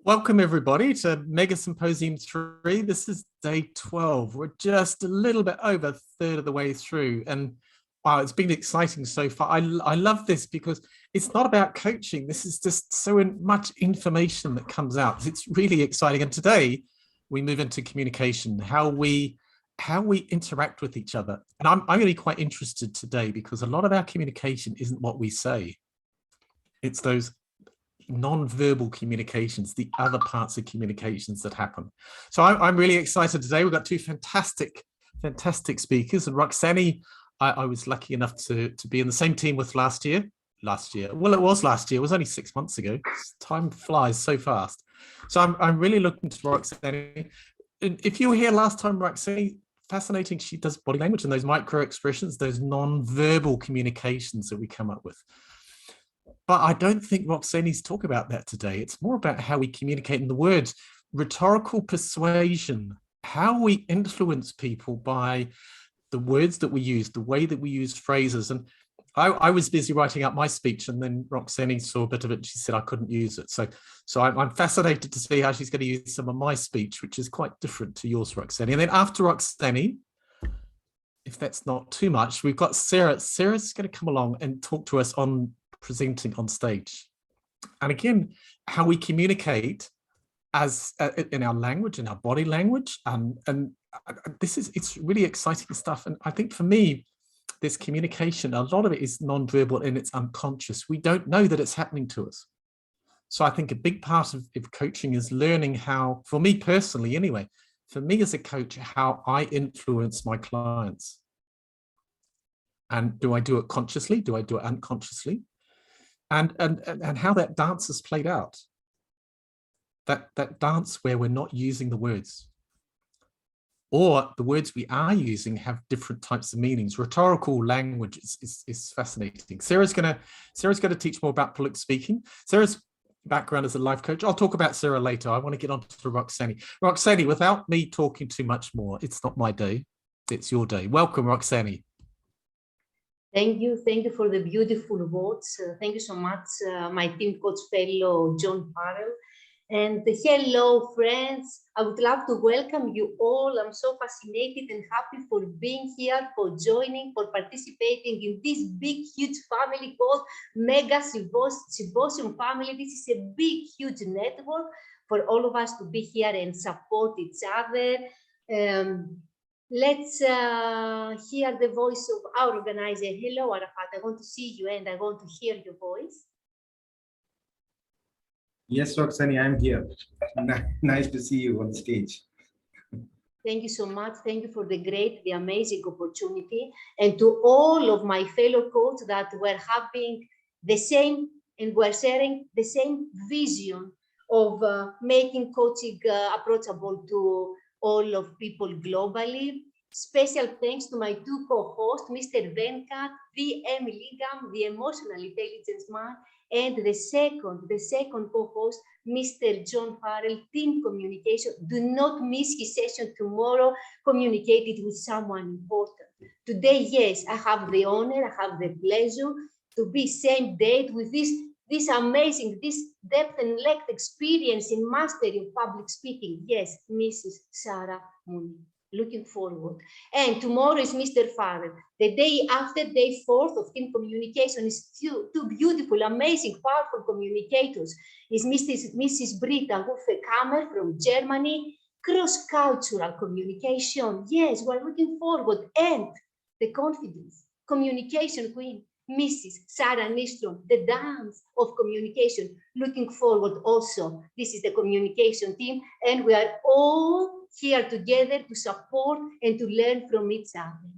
Welcome everybody to Mega Symposium 3. This is day 12. We're just a little bit over a third of the way through, and wow, it's been exciting so far. I love this because it's not about coaching. This is just so much information that comes out. It's really exciting. And today we move into communication, how we interact with each other. And I'm going to be quite interested today because a lot of our communication isn't what we say. It's those non-verbal communications, the other parts of communications that happen. So I'm really excited today. We've got two fantastic speakers. And Roxani, I was lucky enough to be in the same team with last year. Well, it was last year. It was only 6 months ago. Time flies so fast. So I'm really looking to Roxani. And if you were here last time, Roxani, fascinating. She does body language and those micro expressions, those non-verbal communications that we come up with. But I don't think Roxani's talk about that today. It's more about how we communicate in the words, rhetorical persuasion, how we influence people by the words that we use, the way that we use phrases. And I was busy writing out my speech, and then Roxani saw a bit of it and she said I couldn't use it. So I'm fascinated to see how she's going to use some of my speech, which is quite different to yours, Roxani. And then after Roxani, if that's not too much, we've got Sarah. Sarah's going to come along and talk to us on presenting on stage, and again how we communicate as in our language, in our body language, and it's really exciting stuff. And I think for me, this communication, a lot of it is non-verbal and it's unconscious. We don't know that it's happening to us. So I think a big part of coaching is learning how, for me personally anyway, for me as a coach, how I influence my clients. And do I do it consciously? Do I do it unconsciously? And how that dance is played out, that dance where we're not using the words, or the words we are using have different types of meanings. Rhetorical language is fascinating. Sarah's going to teach more about public speaking. Sarah's background as a life coach. I'll talk about Sarah later. I want to get on to Roxani. Roxani, without me talking too much more, it's not my day, it's your day. Welcome, Roxani. Thank you for the beautiful words. Thank you so much, my team coach fellow, John Farrell. And hello, friends. I would love to welcome you all. I'm so fascinated and happy for being here, for joining, for participating in this big, huge family called Mega Symposium family. This is a big, huge network for all of us to be here and support each other. Let's hear the voice of our organizer. Hello, Arafat. I want to see you and I want to hear your voice. Yes, Roxani, I'm here. Nice to see you on stage. Thank you so much. Thank you for the amazing opportunity. And to all of my fellow coaches that were having the same and were sharing the same vision of making coaching approachable to all of people globally. Special thanks to my two co-hosts, Mr. Venkat, VM Ligam, the emotional intelligence man, and the second co-host, Mr. John Farrell, team communication. Do not miss his session tomorrow. Communicate it with someone important. Today, yes, I have the honor, I have the pleasure to be same date with this amazing, this depth and length experience in mastery of public speaking. Yes, Mrs. Sarah Munyi. Looking forward. And tomorrow is Mr. Farrell. The day after, day 4th of team communication is two beautiful, amazing, powerful communicators. Is Mrs. Britta Wuffekammer from Germany. Cross-cultural communication. Yes, we're looking forward. And the confidence, communication queen, Mrs. Sarah Nystrom, the dance of communication. Looking forward also. This is the communication team, and we are all here together to support and to learn from each other.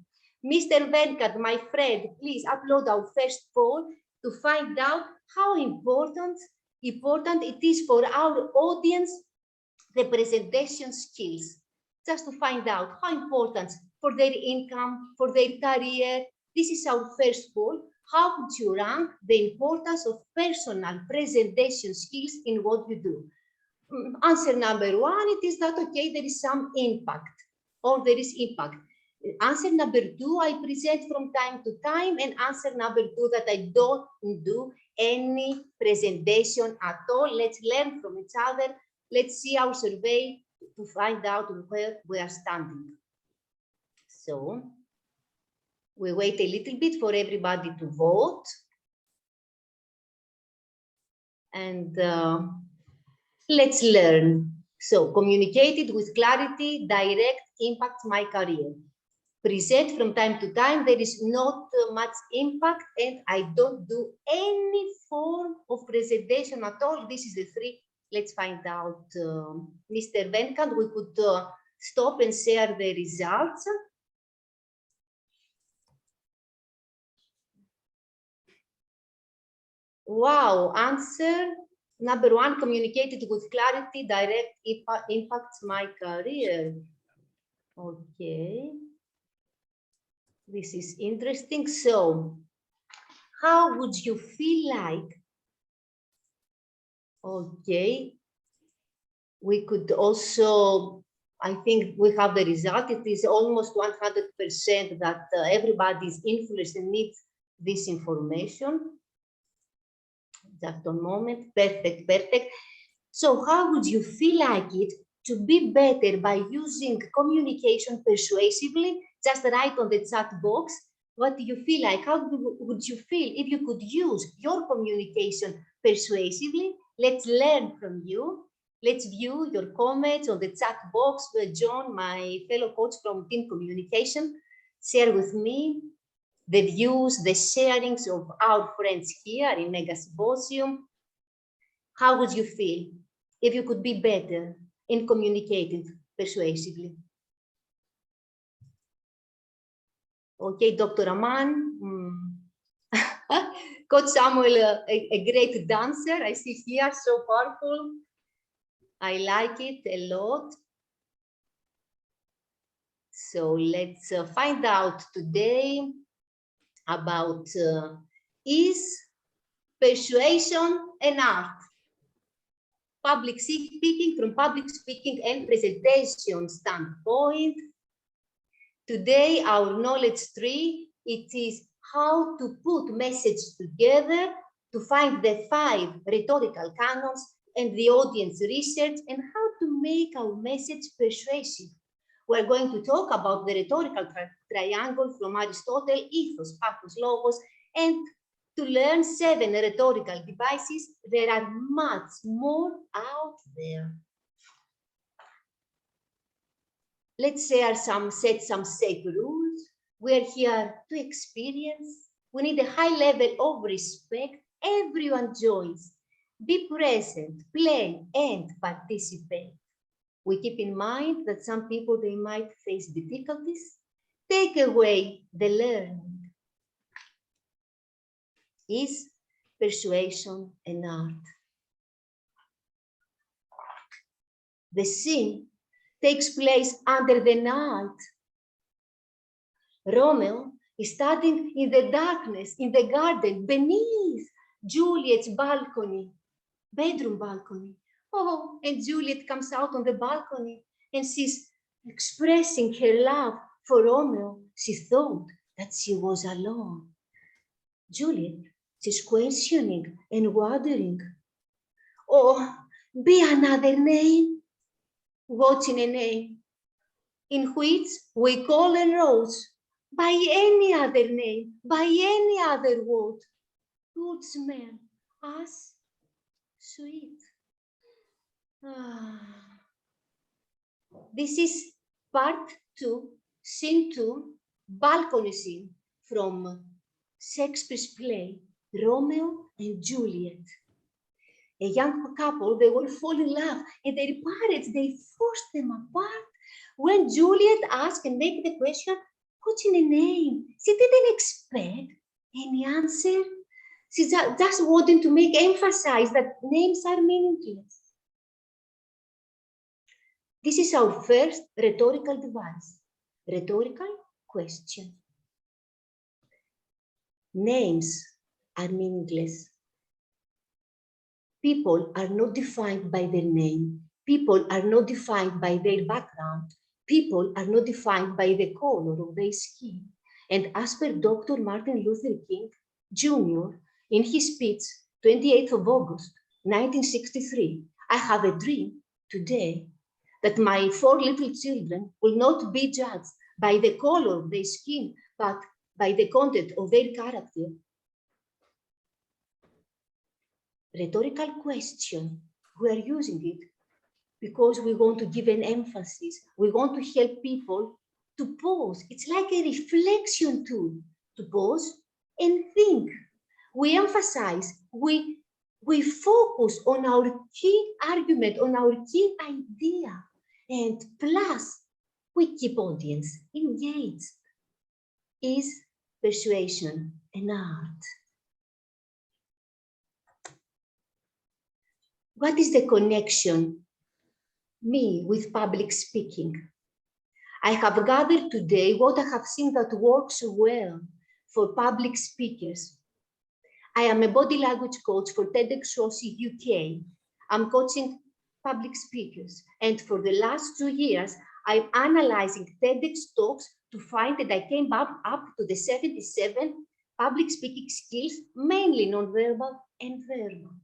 Mr. Venkat, my friend, please upload our first poll to find out how important it is for our audience, the presentation skills. Just to find out how important for their income, for their career. This is our first poll. How would you rank the importance of personal presentation skills in what you do? Answer number 1, it is that, okay, there is some impact, or there is impact. Answer number 2, I present from time to time, and answer number 2, that I don't do any presentation at all. Let's learn from each other. let's see our survey to find out where we are standing. So we wait a little bit for everybody to vote. And let's learn. So communicated with clarity, direct, impact my career. Present from time to time, there is not much impact, and I don't do any form of presentation at all. This is the three. Let's find out. Mr. Venkat, we could stop and share the results. Wow, answer number one, communicated with clarity, direct, impacts my career. Okay. This is interesting. So, how would you feel like? Okay. We could also, I think we have the result. It is almost 100% that everybody is influenced and needs this information. Just a moment. Perfect, perfect. So how would you feel like it to be better by using communication persuasively? Just write on the chat box. What do you feel like? How would you feel if you could use your communication persuasively? Let's learn from you. Let's view your comments on the chat box. John, my fellow coach from Team Communication, share with me the views, the sharings of our friends here in Mega Symposium. How would you feel if you could be better in communicating persuasively? Okay, Dr. Aman. Coach Samuel, a great dancer. I see here, so powerful. I like it a lot. So let's find out today about is persuasion an art? Public speaking, from public speaking and presentation standpoint. Today, our knowledge tree, it is how to put messages together to find the 5 rhetorical canons and the audience research and how to make our message persuasive. We're going to talk about the rhetorical triangle from Aristotle, ethos, pathos, logos, and to learn 7 rhetorical devices. There are much more out there. Let's set some safe rules. We're here to experience. We need a high level of respect. Everyone joins. Be present, play, and participate. We keep in mind that some people, they might face difficulties. Take away the learning. Is persuasion an art? The scene takes place under the night. Romeo is standing in the darkness, in the garden, beneath Juliet's balcony, bedroom balcony. Oh, and Juliet comes out on the balcony and she's expressing her love for Romeo. She thought that she was alone. Juliet, she's questioning and wondering. Oh, be another name? What's in a name? In which we call a rose by any other name, by any other word. Good smell, as sweet. This is part 2, scene 2, balcony scene from Shakespeare's play, Romeo and Juliet. A young couple, they will fall in love, and their parents, they force them apart. When Juliet asked and made the question, what's in a name? She didn't expect any answer. She just wanted to make emphasize that names are meaningless. This is our first rhetorical device, rhetorical question. Names are meaningless. People are not defined by their name. People are not defined by their background. People are not defined by the color of their skin. And as per Dr. Martin Luther King Jr., in his speech, 28th of August, 1963, I have a dream today that my 4 little children will not be judged by the color of their skin, but by the content of their character. Rhetorical question, we are using it because we want to give an emphasis. We want to help people to pause. It's like a reflection tool, to pause and think. We emphasize, we focus on our key argument, on our key idea, and plus we keep audience engaged. Is persuasion an art? What is the connection, me, with public speaking? I have gathered today what I have seen that works well for public speakers. I am a body language coach for TEDx Aussie UK. I'm coaching public speakers. And for the last 2 years, I'm analyzing TEDx talks to find that I came up to the 77 public speaking skills, mainly non-verbal and verbal.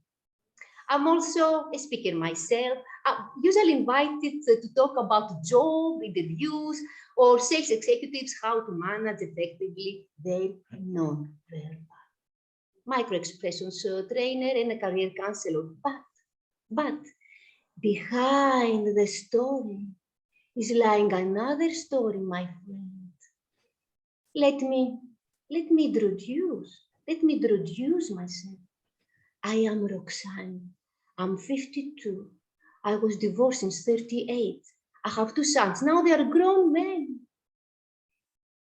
I'm also a speaker myself. I'm usually invited to talk about job interviews or sales executives, how to manage effectively their non-verbal. Micro-expressions trainer and a career counselor. But behind the story is lying another story, my friend. Let me introduce myself. I am Roxani. I'm 52. I was divorced since 38. I have 2 sons. Now they are grown men.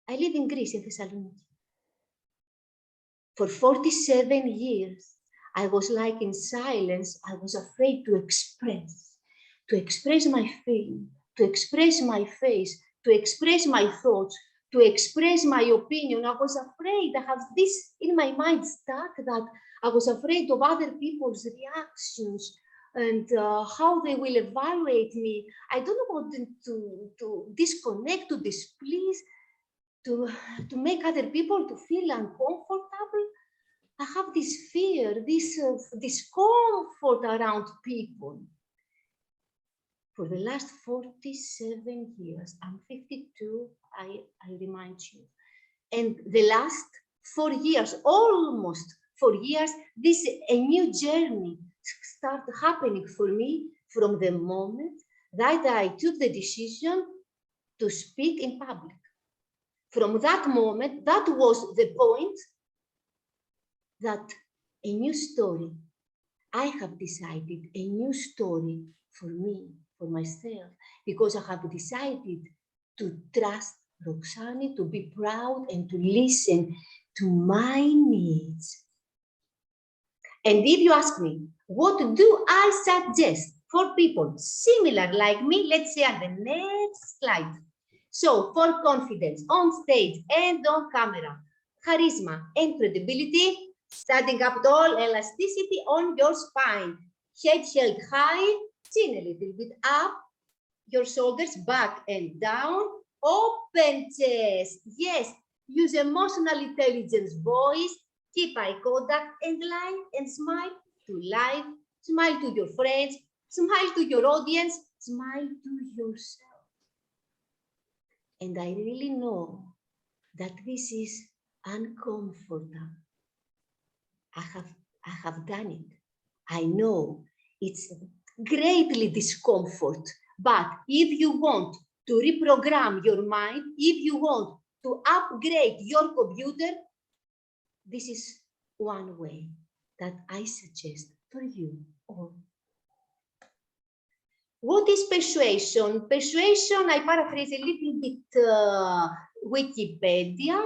I live in Greece, in Thessaloniki. For 47 years, I was like in silence. I was afraid to express my feeling, to express my face, to express my thoughts, to express my opinion. I was afraid. I have this in my mind stuck that I was afraid of other people's reactions and how they will evaluate me. I don't want them to disconnect, to displease, to make other people to feel uncomfortable. I have this fear, this discomfort around people. For the last 47 years, I'm 52, I remind you. And the last 4 years, almost 4 years, a new journey started happening for me from the moment that I took the decision to speak in public. From that moment, that was the point that a new story, I have decided a new story for me, for myself, because I have decided to trust Roxani, to be proud and to listen to my needs. And if you ask me, what do I suggest for people similar like me? Let's see at the next slide. So for confidence on stage and on camera, charisma and credibility, standing up tall, elasticity on your spine, head held high, chin a little bit up, your shoulders back and down, open chest. Yes, use emotional intelligence voice, keep eye contact and line and smile to life, smile to your friends, smile to your audience, smile to yourself. And I really know that this is uncomfortable. I have done it. I know it's greatly discomfort, but if you want to reprogram your mind, if you want to upgrade your computer, this is one way that I suggest for you all. What is persuasion? Persuasion, I paraphrase a little bit Wikipedia,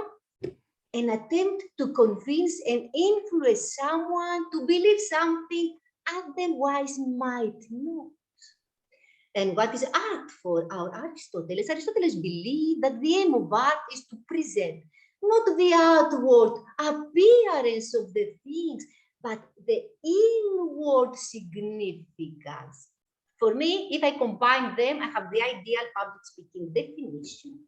an attempt to convince and influence someone to believe something otherwise might not. And what is art for our Aristoteles? Aristoteles believed that the aim of art is to present not the outward appearance of the things, but the inward significance. For me, if I combine them, I have the ideal public speaking definition.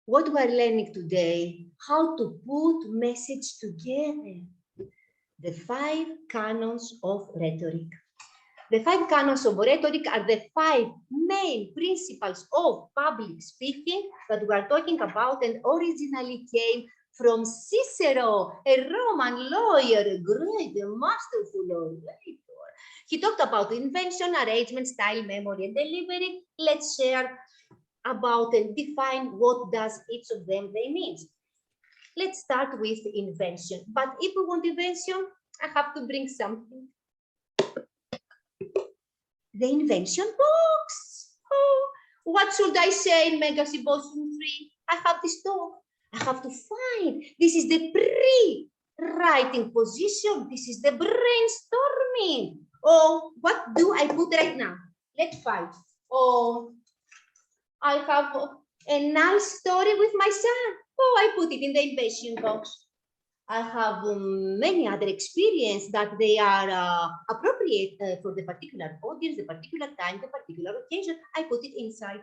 What we're learning today, how to put message together. The 5 canons of rhetoric. The 5 canons of rhetoric are the 5 main principles of public speaking that we are talking about, and originally came from Cicero, a Roman lawyer, a great, a masterful orator. He talked about invention, arrangement, style, memory, and delivery. Let's share about and define what does each of them they mean. Let's start with invention. But if we want invention, I have to bring something. The invention box. Oh, what should I say in Mega Symposium 3? I have this talk. I have to find. This is the pre-writing position. This is the brainstorming. Oh, what do I put right now? Let's find. Oh, I have a nice story with my son. Oh, I put it in the invention box. I have many other experience that they are appropriate for the particular audience, the particular time, the particular occasion. I put it inside.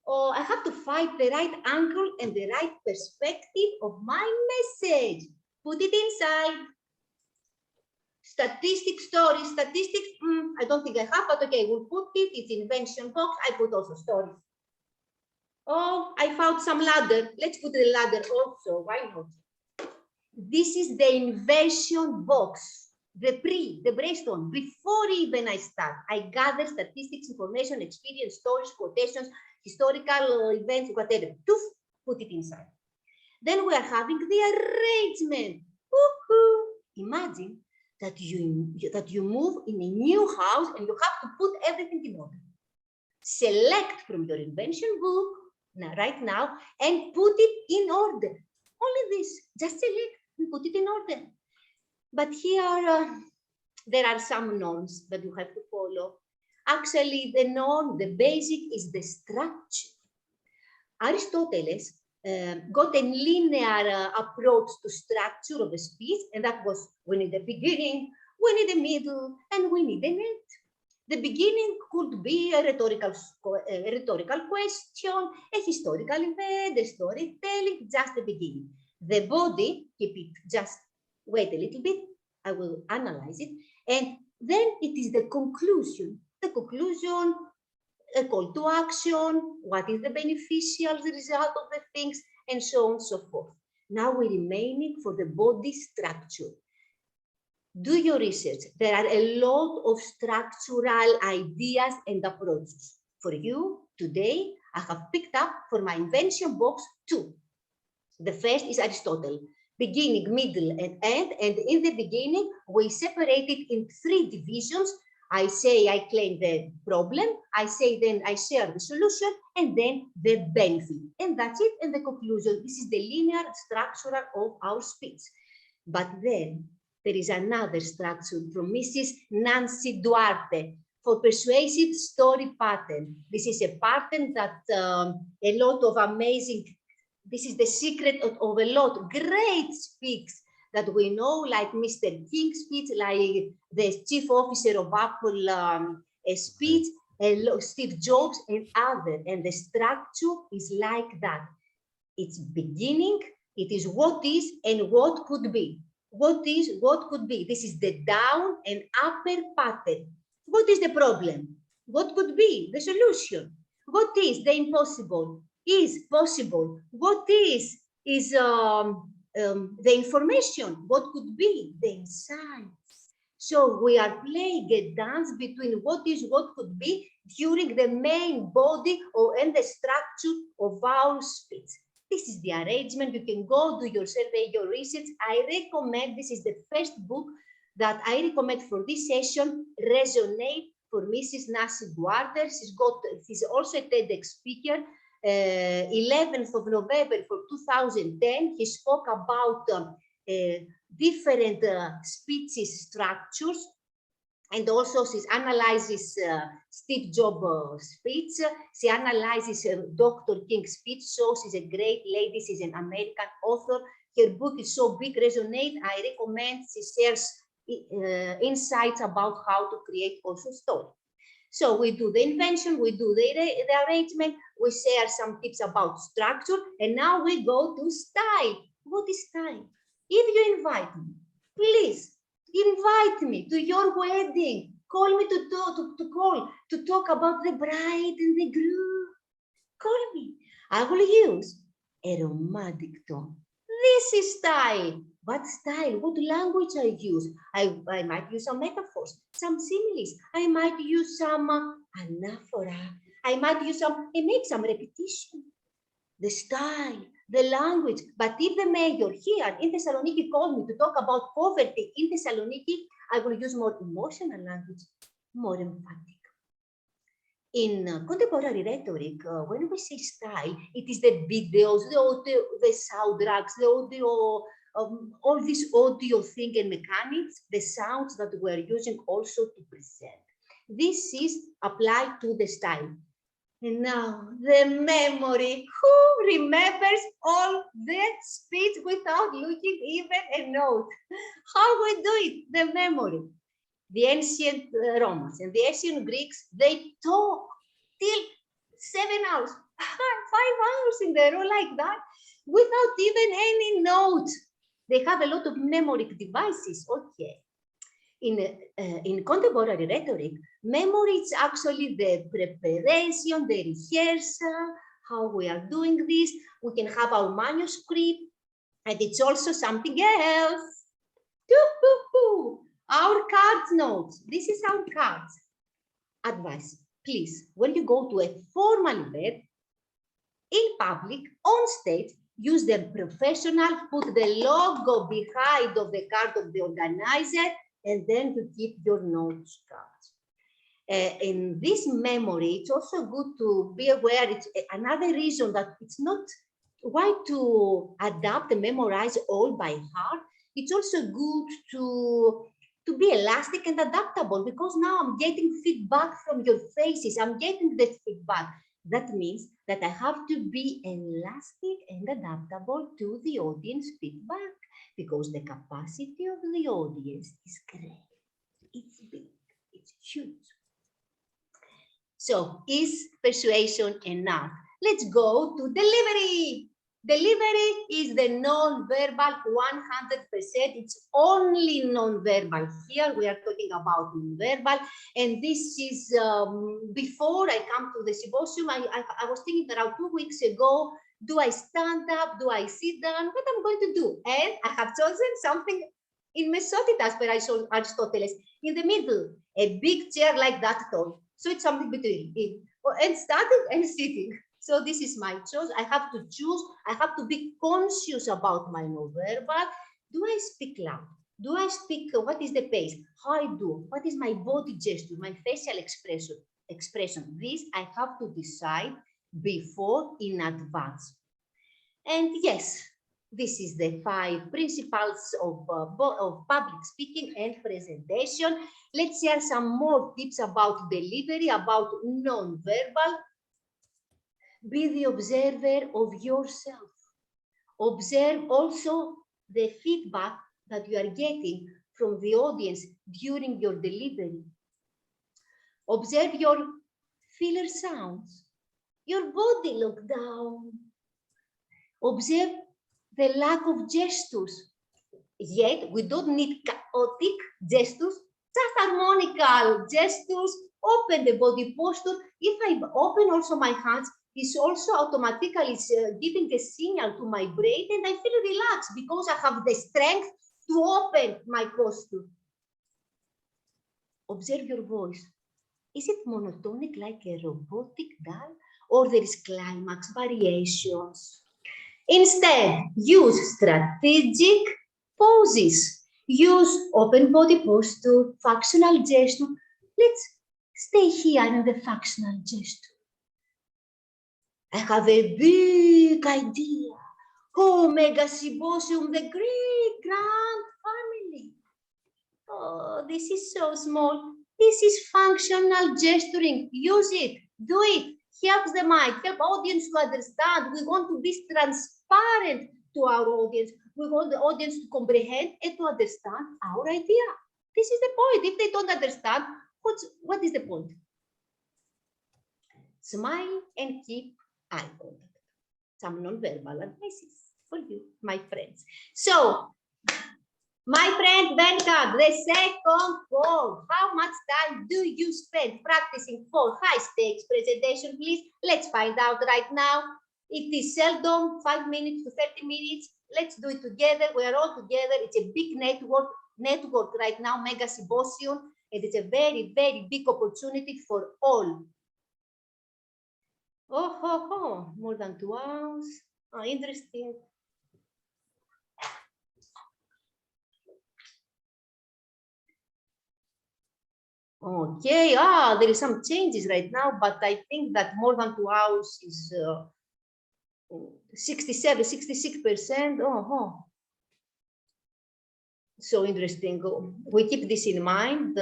Oh, I have to find the right angle and the right perspective of my message. Put it inside. Statistics, stories, statistics. I don't think I have, but okay, we'll put it. It's invention box. I put also stories. Oh, I found some ladder. Let's put the ladder also. Why not? This is the invention box, the brainstorm. Before even I start, I gather statistics, information, experience, stories, quotations, historical events, whatever, to put it inside. Then we are having the arrangement. Woohoo! Imagine that you move in a new house and you have to put everything in order. Select from your invention book right now and put it in order. Only this, just select and put it in order. But here, there are some norms that you have to follow. Actually, the norm, the basic is the structure. Aristotle got a linear approach to structure of a speech, and that was we need the beginning, we need the middle, and we need the end. The beginning could be a rhetorical question, a historical event, a storytelling, just the beginning. The body, keep it, just wait a little bit, I will analyze it, and then it is the conclusion. The conclusion, a call to action, what is the beneficial result of the things, and so on and so forth. Now we're remaining for the body structure. Do your research. There are a lot of structural ideas and approaches. For you, today, I have picked up for my invention box 2. The first is Aristotle, beginning, middle, and end. And in the beginning, we separate it in 3 divisions. I say, I claim the problem. I say, then I share the solution, and then the benefit. And that's it. And the conclusion. This is the linear structure of our speech. But then there is another structure from Mrs. Nancy Duarte for persuasive story pattern. This is a pattern that a lot of amazing, this is the secret of a lot of great speaks that we know, like Mr. King's speech, like the chief officer of Apple speech, Steve Jobs and others. And the structure is like that. It's beginning, it is what is and what could be. What is, what could be. This is the down and upper pattern. What is the problem? What could be the solution? What is the impossible? Is possible. What is the information? What could be the insights? So we are playing a dance between what is, what could be during the main body and the structure of our speech. This is the arrangement. You can go do your survey, your research. I recommend, this is the first book that I recommend for this session, Resonate, for Mrs. Nancy Duarte. She's also a TEDx speaker. 11th of November for 2010, he spoke about different speeches structures, and also she analyzes Steve Jobs' speech. She analyzes Dr. King's speech, so she's a great lady. She's an American author. Her book is so big, Resonate. I recommend. She shares insights about how to create also story. So we do the invention, we do the arrangement, we share some tips about structure, and now we go to style. What is style? If you invite me, please invite me to your wedding. Call me to talk about the bride and the groom. Call me. I will use a romantic tone. This is style. What style? What language I use? I might use some metaphors, some similes. I might use some anaphora. I might use make some repetition. The style, the language. But if the mayor here in Thessaloniki called me to talk about poverty in Thessaloniki, I will use more emotional language, more emphatic. In contemporary rhetoric, when we say style, it is the videos, the sound drugs, the audio, all this audio thing and mechanics, the sounds that we're using also to present. This is applied to the style. And now the memory. Who remembers all that speech without looking even a note? How we do it? The memory. The ancient Romans and the ancient Greeks, they talk till 7 hours, 5 hours in a row like that, without even any notes. They have a lot of mnemonic devices. Okay. In contemporary rhetoric, memory is actually the preparation, the rehearsal, how we are doing this. We can have our manuscript, and it's also something else. Our cards notes. This is our cards. Advice, please, when you go to a formal event, in public, on stage, use the professional, put the logo behind of the card of the organizer, and then to keep your notes cards. In this memory, it's also good to be aware. It's another reason that it's not why to adapt and memorize all by heart. It's also good to be elastic and adaptable, because now I'm getting feedback from your faces. I'm getting that feedback. That means that I have to be elastic and adaptable to the audience feedback, because the capacity of the audience is great. It's big, it's huge. So is persuasion enough? Let's go to delivery. Delivery is the non-verbal 100%. It's only non-verbal. Here we are talking about non-verbal. And this is, before I come to the symposium, I was thinking around 2 weeks ago, do I stand up? Do I sit down? What I'm going to do? And I have chosen something in Mesotitas, per Aristoteles, in the middle, a big chair like that tall. So it's something between and standing and sitting. So this is my choice. I have to choose. I have to be conscious about my non-verbal. Do I speak loud? Do I speak? What is the pace? How I do? What is my body gesture? My facial expression? This I have to decide before in advance. And yes, this is the 5 principles of public speaking and presentation. Let's share some more tips about delivery, about non-verbal. Be the observer of yourself. Observe also the feedback that you are getting from the audience during your delivery. Observe your filler sounds, your body look down. Observe the lack of gestures. Yet we don't need chaotic gestures, just harmonical gestures. Open the body posture. If I open also my hands, it's also automatically giving a signal to my brain, and I feel relaxed because I have the strength to open my posture. Observe your voice. Is it monotonic like a robotic doll, or there is climax variations? Instead, use strategic poses. Use open body posture, factional gesture. Let's stay here in the factional gesture. I have a big idea. Oh, mega symposium, the great grand family. Oh, this is so small. This is functional gesturing. Use it. Do it. Helps the mind. Help audience to understand. We want to be transparent to our audience. We want the audience to comprehend and to understand our idea. This is the point. If they don't understand, what is the point? Smile and keep eye contact. Some non-verbal advices for you, my friends. So, My friend Venkat, the second poll. How much time do you spend practicing for high-stakes presentation, please? Let's find out right now. It is seldom 5 minutes to 30 minutes. Let's do it together. We are all together. It's a big network right now, mega symposium, and it's a very, very big opportunity for all. Oh, more than 2 hours. Oh, interesting. Okay, there is some changes right now, but I think that more than 2 hours is 66%. Oh, so interesting. We keep this in mind.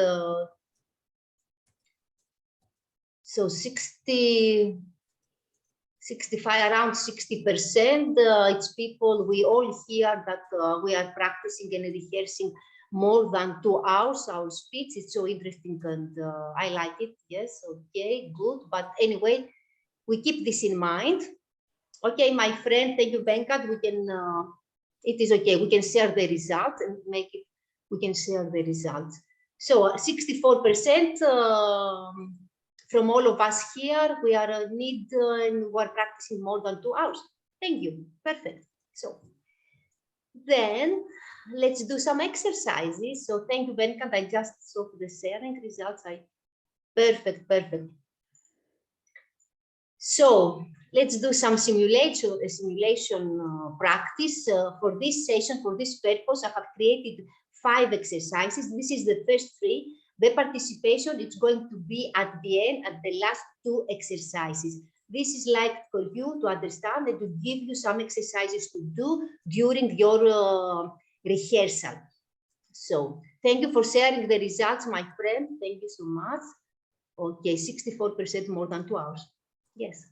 So 65, around 60%. It's people we all hear that we are practicing and rehearsing more than 2 hours our speech. It's so interesting and I like it. Yes, okay, good. But anyway, we keep this in mind. Okay, my friend, thank you, Venkat. We can, it is okay. We can share the results and make it, we can share the results. So 64% from all of us here, we are and we're practicing more than 2 hours. Thank you. Perfect. So then let's do some exercises. So thank you, Venkat. I just saw the sharing results. Perfect. So let's do some simulation practice. For this session, for this purpose, I have created 5 exercises. This is the first 3. The participation is going to be at the end, at the last 2 exercises. This is like for you to understand and to give you some exercises to do during your rehearsal. So thank you for sharing the results, my friend. Thank you so much. Okay, 64% more than 2 hours. Yes.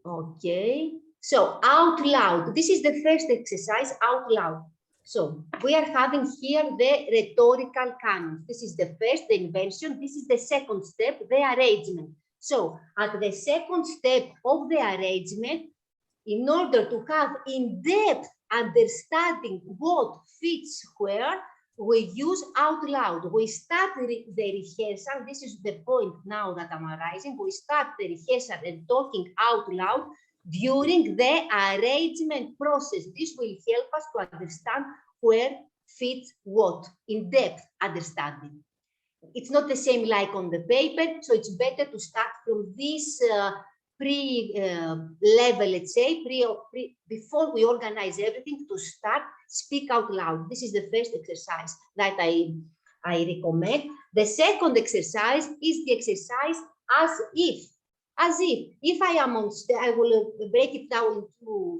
Okay. So out loud. This is the first exercise, out loud. So we are having here the rhetorical canon. This is the first, the invention. This is the second step, the arrangement. So at the second step of the arrangement, in order to have in-depth understanding what fits where, we use out loud. We start the rehearsal. This is the point now that I'm arising. We start the rehearsal and talking out loud during the arrangement process. This will help us to understand where fits what, in-depth understanding. It's not the same like on the paper, so it's better to start from this pre-level, let's say, before we organize everything, to start, speak out loud. This is the first exercise that I recommend. The second exercise is the exercise as if. If I am on stage, I will break it down into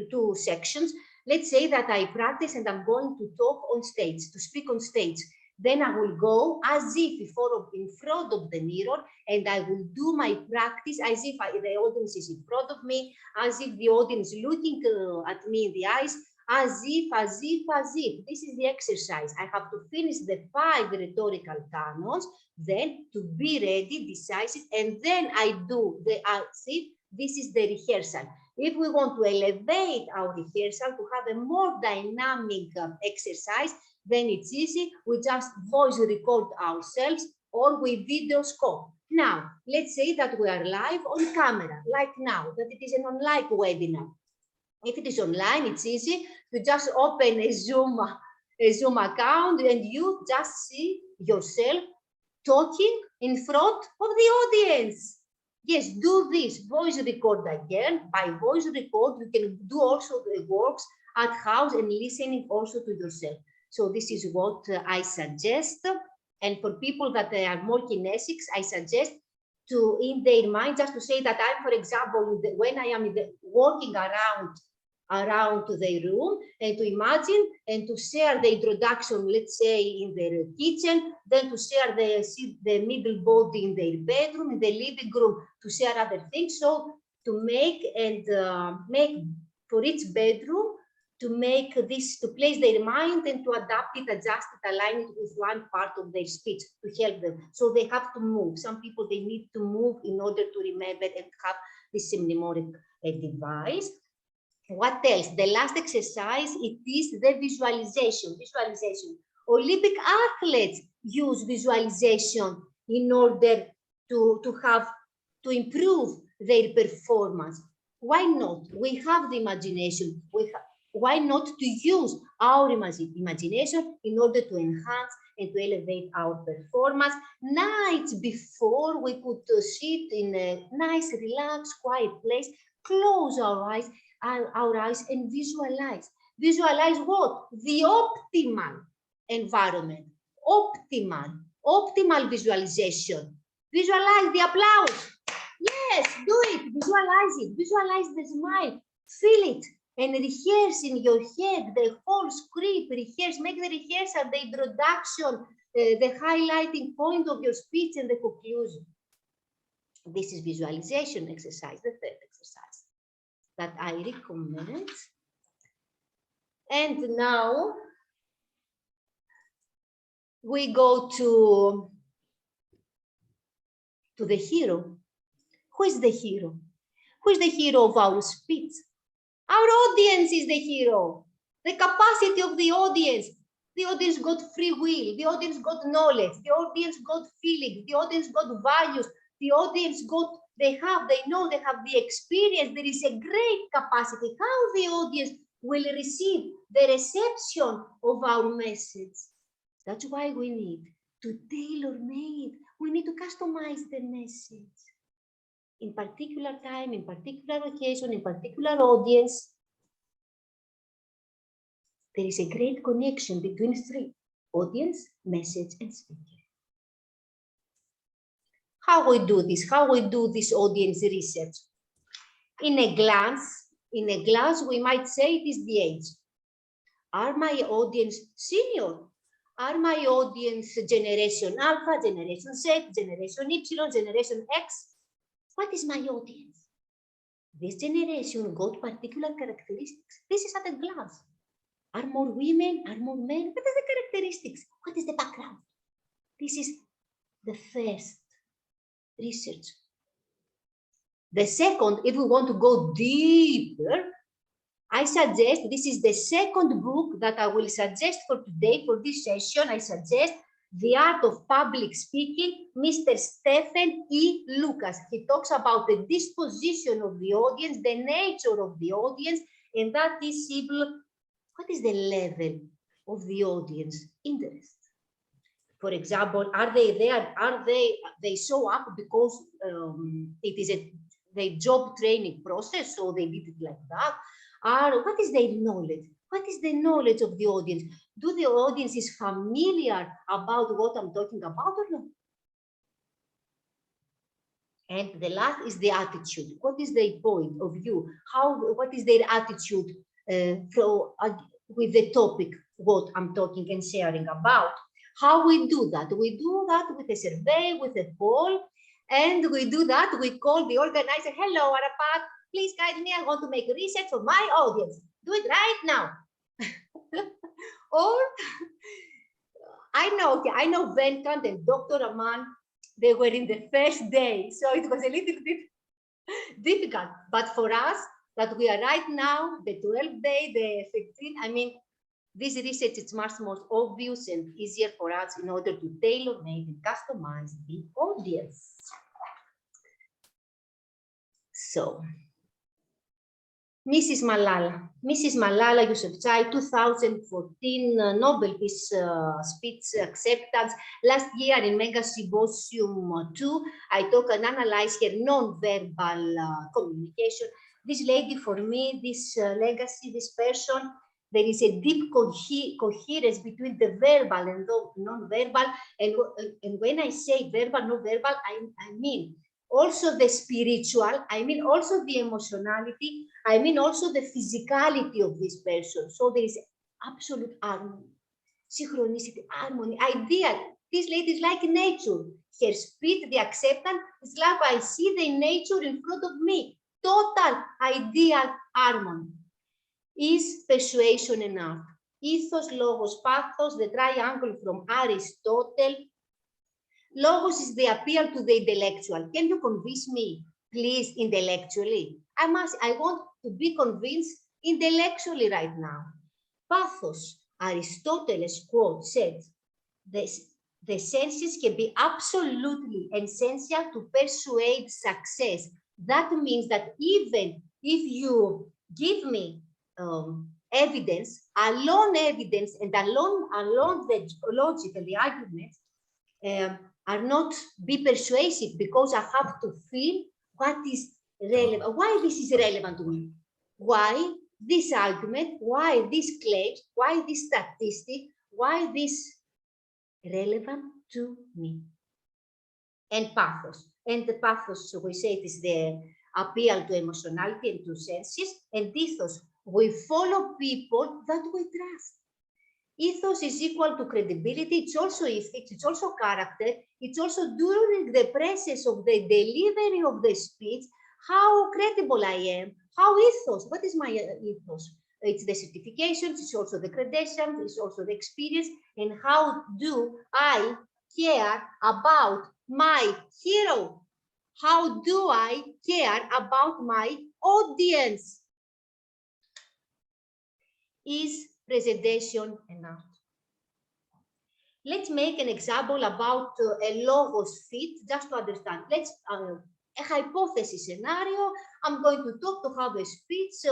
2 sections. Let's say that I practice and I'm going to talk on stage, to speak on stage. Then I will go as if in front of the mirror, and I will do my practice as if the audience is in front of me, as if the audience is looking at me in the eyes, as if. This is the exercise. I have to finish the 5 rhetorical canons, then to be ready, decisive, and then I do the as if. This is the rehearsal. If we want to elevate our rehearsal to have a more dynamic exercise, then it's easy. We just voice record ourselves or we video scope. Now, let's say that we are live on camera, like now, that it is an online webinar. If it is online, it's easy to just open a Zoom account and you just see yourself talking in front of the audience. Yes, do this, voice record again. By voice record, you can do also the works at house and listening also to yourself. So this is what I suggest. And for people that are more kinesics, I suggest to, in their mind, just to say that I'm, for example, when I am walking around the room, and to imagine and to share the introduction, let's say in their kitchen, then to share the middle body in their bedroom, in the living room, to share other things. So to make for each bedroom, to make this, to place their mind and to adapt it, adjust it, align it with one part of their speech to help them. So they have to move. Some people, they need to move in order to remember and have this mnemonic device. What else? The last exercise, it is the visualization. Visualization. Olympic athletes use visualization in order to improve their performance. Why not? We have the imagination. Why not to use our imagination in order to enhance and to elevate our performance? Nights before, we could sit in a nice, relaxed, quiet place, close our eyes and visualize. Visualize what? The optimal environment. Optimal visualization. Visualize the applause. Yes, do it. Visualize it. Visualize the smile. Feel it. And rehearse in your head the whole script. Rehearse. Make the rehearsal, the introduction, the highlighting point of your speech and the conclusion. This is visualization exercise, the third exercise that I recommend. And now we go to the hero. Who is the hero? Who is the hero of our speech? Our audience is the hero. The capacity of the audience. The audience got free will. The audience got knowledge. The audience got feeling. The audience got values. The audience got, they know, they have the experience. There is a great capacity. How the audience will receive the reception of our message. That's why we need to tailor-made. We need to customize the message. In particular time, in particular occasion, in particular audience. There is a great connection between three: audience, message, and speaker. How we do this? How we do this audience research? In a glance, we might say it is the age. Are my audience senior? Are my audience generation Alpha, generation Z, generation Y, generation X? What is my audience? This generation got particular characteristics. This is at a glance. Are more women? Are more men? What are the characteristics? What is the background? This is the first research. The second, if we want to go deeper, I suggest, this is the second book that I will suggest for today, for this session. I suggest The Art of Public Speaking, Mr. Stephen E. Lucas. He talks about the disposition of the audience, the nature of the audience, and that is what is the level of the audience interest? For example, are they there? They show up because it is the job training process, so they did it like that? What is their knowledge? What is the knowledge of the audience? Do the audience is familiar about what I'm talking about or not? And the last is the attitude. What is their point of view? What is their attitude with the topic, what I'm talking and sharing about? How we do that? We do that with a survey, with a poll, and we do that. We call the organizer. Hello, Arafat. Please guide me. I want to make research for my audience. Do it right now. Or I know Venkat and Dr. Aman, they were in the first day, so it was a little bit difficult. But for us, that we are right now, the 12th day, the 15th, I mean, this research is much more obvious and easier for us in order to tailor-make and customize the audience. So, Mrs. Malala Yousafzai, 2014 Nobel Peace Speech Acceptance. Last year in Mega Symposium 2, I talk and analyze her non-verbal communication. This lady, for me, this legacy, this person, there is a deep coherence between the verbal and the non-verbal. And when I say verbal, non-verbal, I mean also the spiritual, I mean also the emotionality, I mean also the physicality of this person. So there is absolute harmony, synchronicity, harmony, ideal. This lady is like nature. Her speech, the acceptance, is like I see the nature in front of me. Total ideal harmony. Is persuasion and art. Ethos, logos, pathos, the triangle from Aristotle. Logos is the appeal to the intellectual. Can you convince me, please, intellectually? I want to be convinced intellectually right now. Pathos, Aristotle's quote said, the senses can be absolutely essential to persuade success. That means that even if you give me evidence, alone evidence, and alone the logic and the arguments are not be persuasive, because I have to feel what is relevant, why this is relevant to me, why this argument, why this claim, why this statistic, why this relevant to me. And pathos. And the pathos, we say, it is the appeal to emotionality and to senses. And ethos, we follow people that we trust. Ethos is equal to credibility. It's also ethics. It's also character. It's also during the process of the delivery of the speech, how credible I am, how ethos, what is my ethos? It's the certifications, it's also the credentials, it's also the experience, and how do I care about my hero? How do I care about my audience? Is presentation enough? Let's make an example about a logos fit, just to understand. Let's a hypothesis scenario. I'm going to have a speech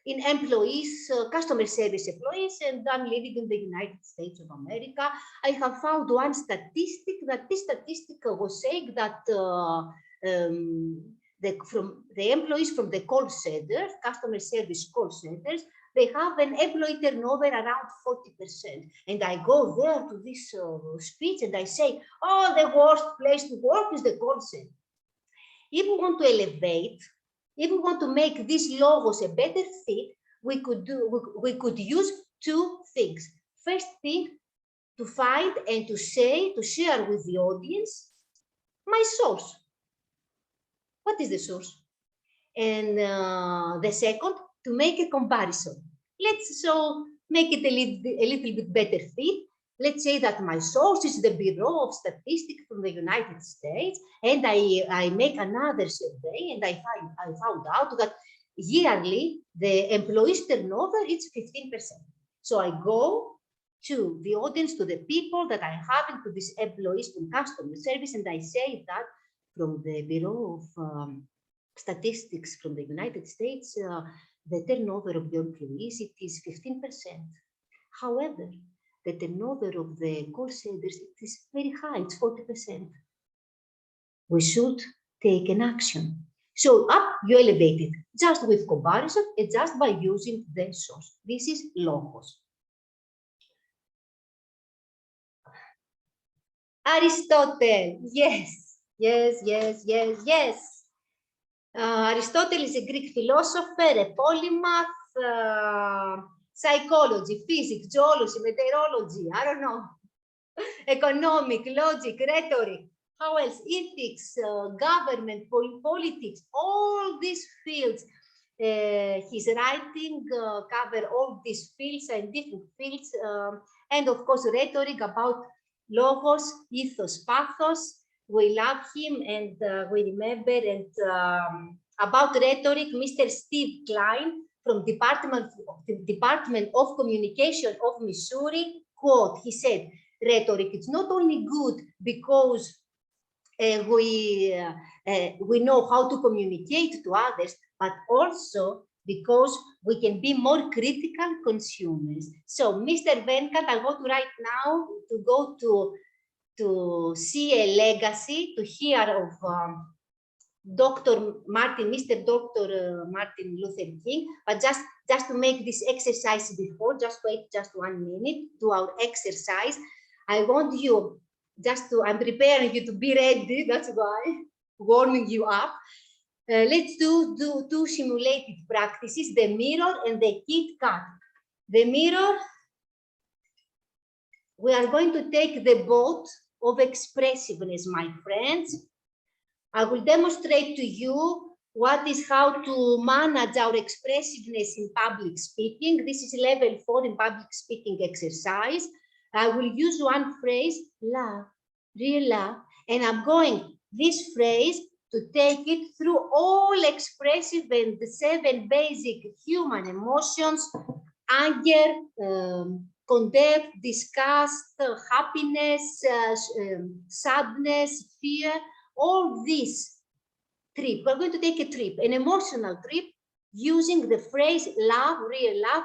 in employees, customer service employees, and I'm living in the United States of America. I have found one statistic, that this statistic was saying that from the employees from the call centers, customer service call centers, they have an employee turnover around 40%. And I go there to this speech and I say, oh, the worst place to work is the call center. If we want to elevate, if we want to make these logos a better fit, we could use two things. First thing, to find and to share with the audience my source. What is the source? And the second, to make a comparison. Let's make it a little bit better fit. Let's say that my source is the Bureau of Statistics from the United States, and I make another survey, and I found out that yearly the employees turnover is 15%. So I go to the audience, to the people that I have, and to these employees from customer service, and I say that from the Bureau of Statistics from the United States, the turnover of the employees, it is 15%. However, the turnover of the call centers, it is very high, it's 40%. We should take an action. So up, you elevate it, just with comparison and just by using the source. This is logos. Aristotle, yes, yes, yes, yes, yes. Aristotle is a Greek philosopher, a polymath, psychology, physics, geology, meteorology, I don't know, economic, logic, rhetoric, how else, ethics, government, politics, all these fields. His writing cover all these fields and different fields, and of course rhetoric about logos, ethos, pathos. We love him and we remember. And about rhetoric, Mr. Steve Klein from Department of Communication of Missouri, quote, he said, rhetoric, it's not only good because we know how to communicate to others, but also because we can be more critical consumers. So, Mr. Venkat, I want to right now to go to see a legacy, to hear of Dr. Martin Luther King, but just to make this exercise before, just wait just 1 minute to our exercise. I want you I'm preparing you to be ready, that's why, warming you up. Let's do two simulated practices, the mirror and the Kit Kat. The mirror, we are going to take the boat of expressiveness, my friends. I will demonstrate to you how to manage our expressiveness in public speaking. This is level 4 in public speaking exercise. I will use one phrase, love, real love, and I'm going this phrase to take it through all expressive and the 7 basic human emotions: anger, contempt, disgust, happiness, sadness, fear. All this trip, we're going to take a trip, an emotional trip, using the phrase love, real love.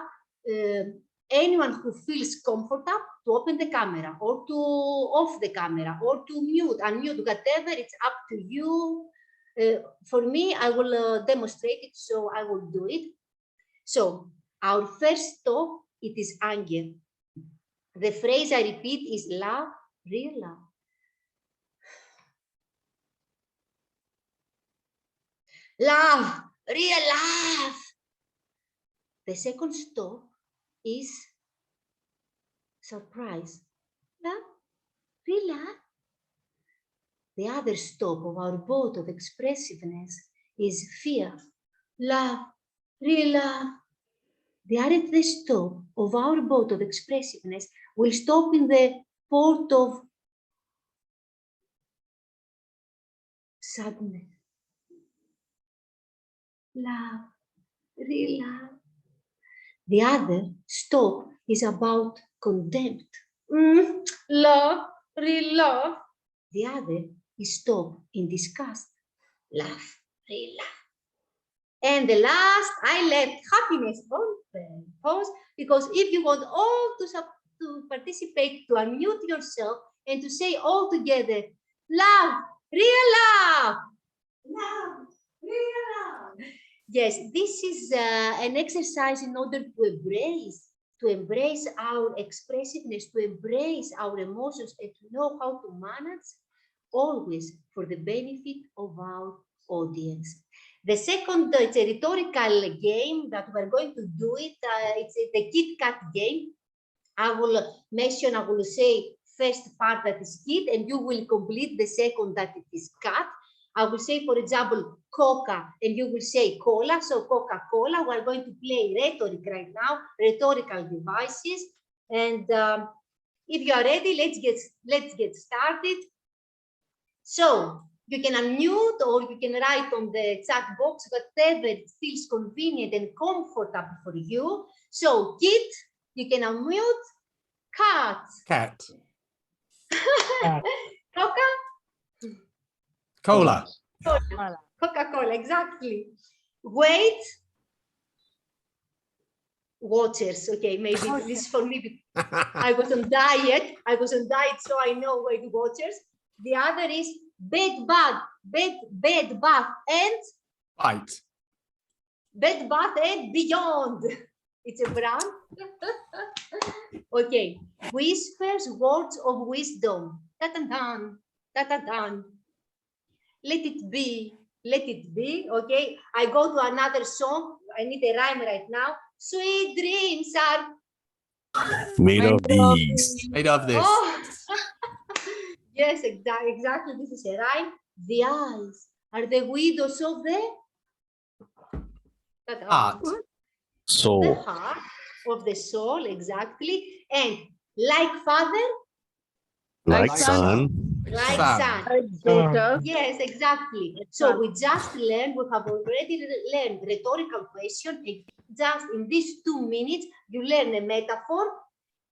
Anyone who feels comfortable to open the camera or to off the camera or to mute, unmute, whatever, it's up to you. For me, I will demonstrate it, so I will do it. So our first stop, it is anger. The phrase I repeat is love, real love. Love, real love. The second stop is surprise. Love, real love. The other stop of our boat of expressiveness is fear. Love, real love. The other stop of our boat of expressiveness will stop in the port of sadness. Love, real love. The other stop is about contempt. Love, real love. The other is stop in disgust. Love, real love. And the last, I left happiness on pause, because if you want all to participate, to unmute yourself and to say all together, love, real love. Love, real love. Yes, this is an exercise in order to embrace our expressiveness, to embrace our emotions, and to know how to manage, always for the benefit of our audience. The second, it's a rhetorical game that we're going to do it. It's the Kit Kat game. I will say first part that is kit, and you will complete the second that it is cat. I will say, for example, Coca, and you will say cola. So Coca-Cola, we're going to play rhetoric right now, rhetorical devices. And if you are ready, let's get started. So you can unmute or you can write on the chat box, whatever feels convenient and comfortable for you. So Kit, you can unmute. Cat. Cat. Coca. Cola. Coca-Cola, exactly. Wait. Waters. Okay, maybe this is for me. I was on diet. So I know Weight Watchers. The other is bed bath and Bite. Bed Bath and Beyond. It's a brand. Okay. Whispers, words of wisdom. Ta-ta-dan, ta-ta-dan. Let it be. Okay. I go to another song. I need a rhyme right now. Sweet dreams are made of these. Made of this. Oh. Yes, exactly. This is a rhyme. The eyes are the windows of the Heart. The So, heart of the soul, exactly. And like father, like Like sun, like Son. son. Yes, exactly. So we just learned, we have already learned rhetorical question. Just in these 2 minutes, you learn a metaphor.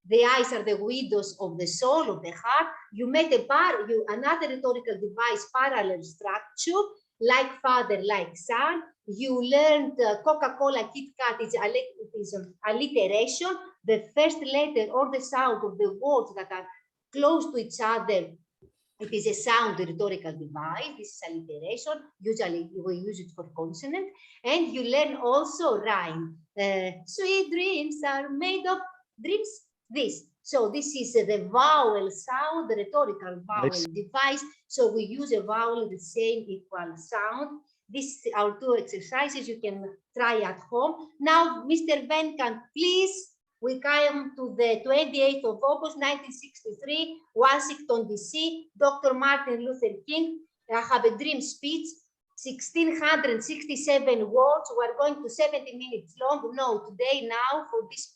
The eyes are the windows of the soul, of the heart. You met another rhetorical device, parallel structure, like father, like son. You learned Coca-Cola, Kit Kat is alliteration. The first letter or the sound of the words that are close to each other, it is a sound rhetorical device. This is alliteration. Usually we use it for consonant. And you learn also rhyme. Sweet dreams are made of dreams. So this is the vowel sound, the rhetorical vowel device. So we use a vowel in the same equal sound. These are 2 exercises you can try at home. Now, Mr. Venkan, please, we come to the 28th of August, 1963, Washington, D.C., Dr. Martin Luther King. I have a dream speech. 1,667 words. We're going to 70 minutes long. No, today, now, for this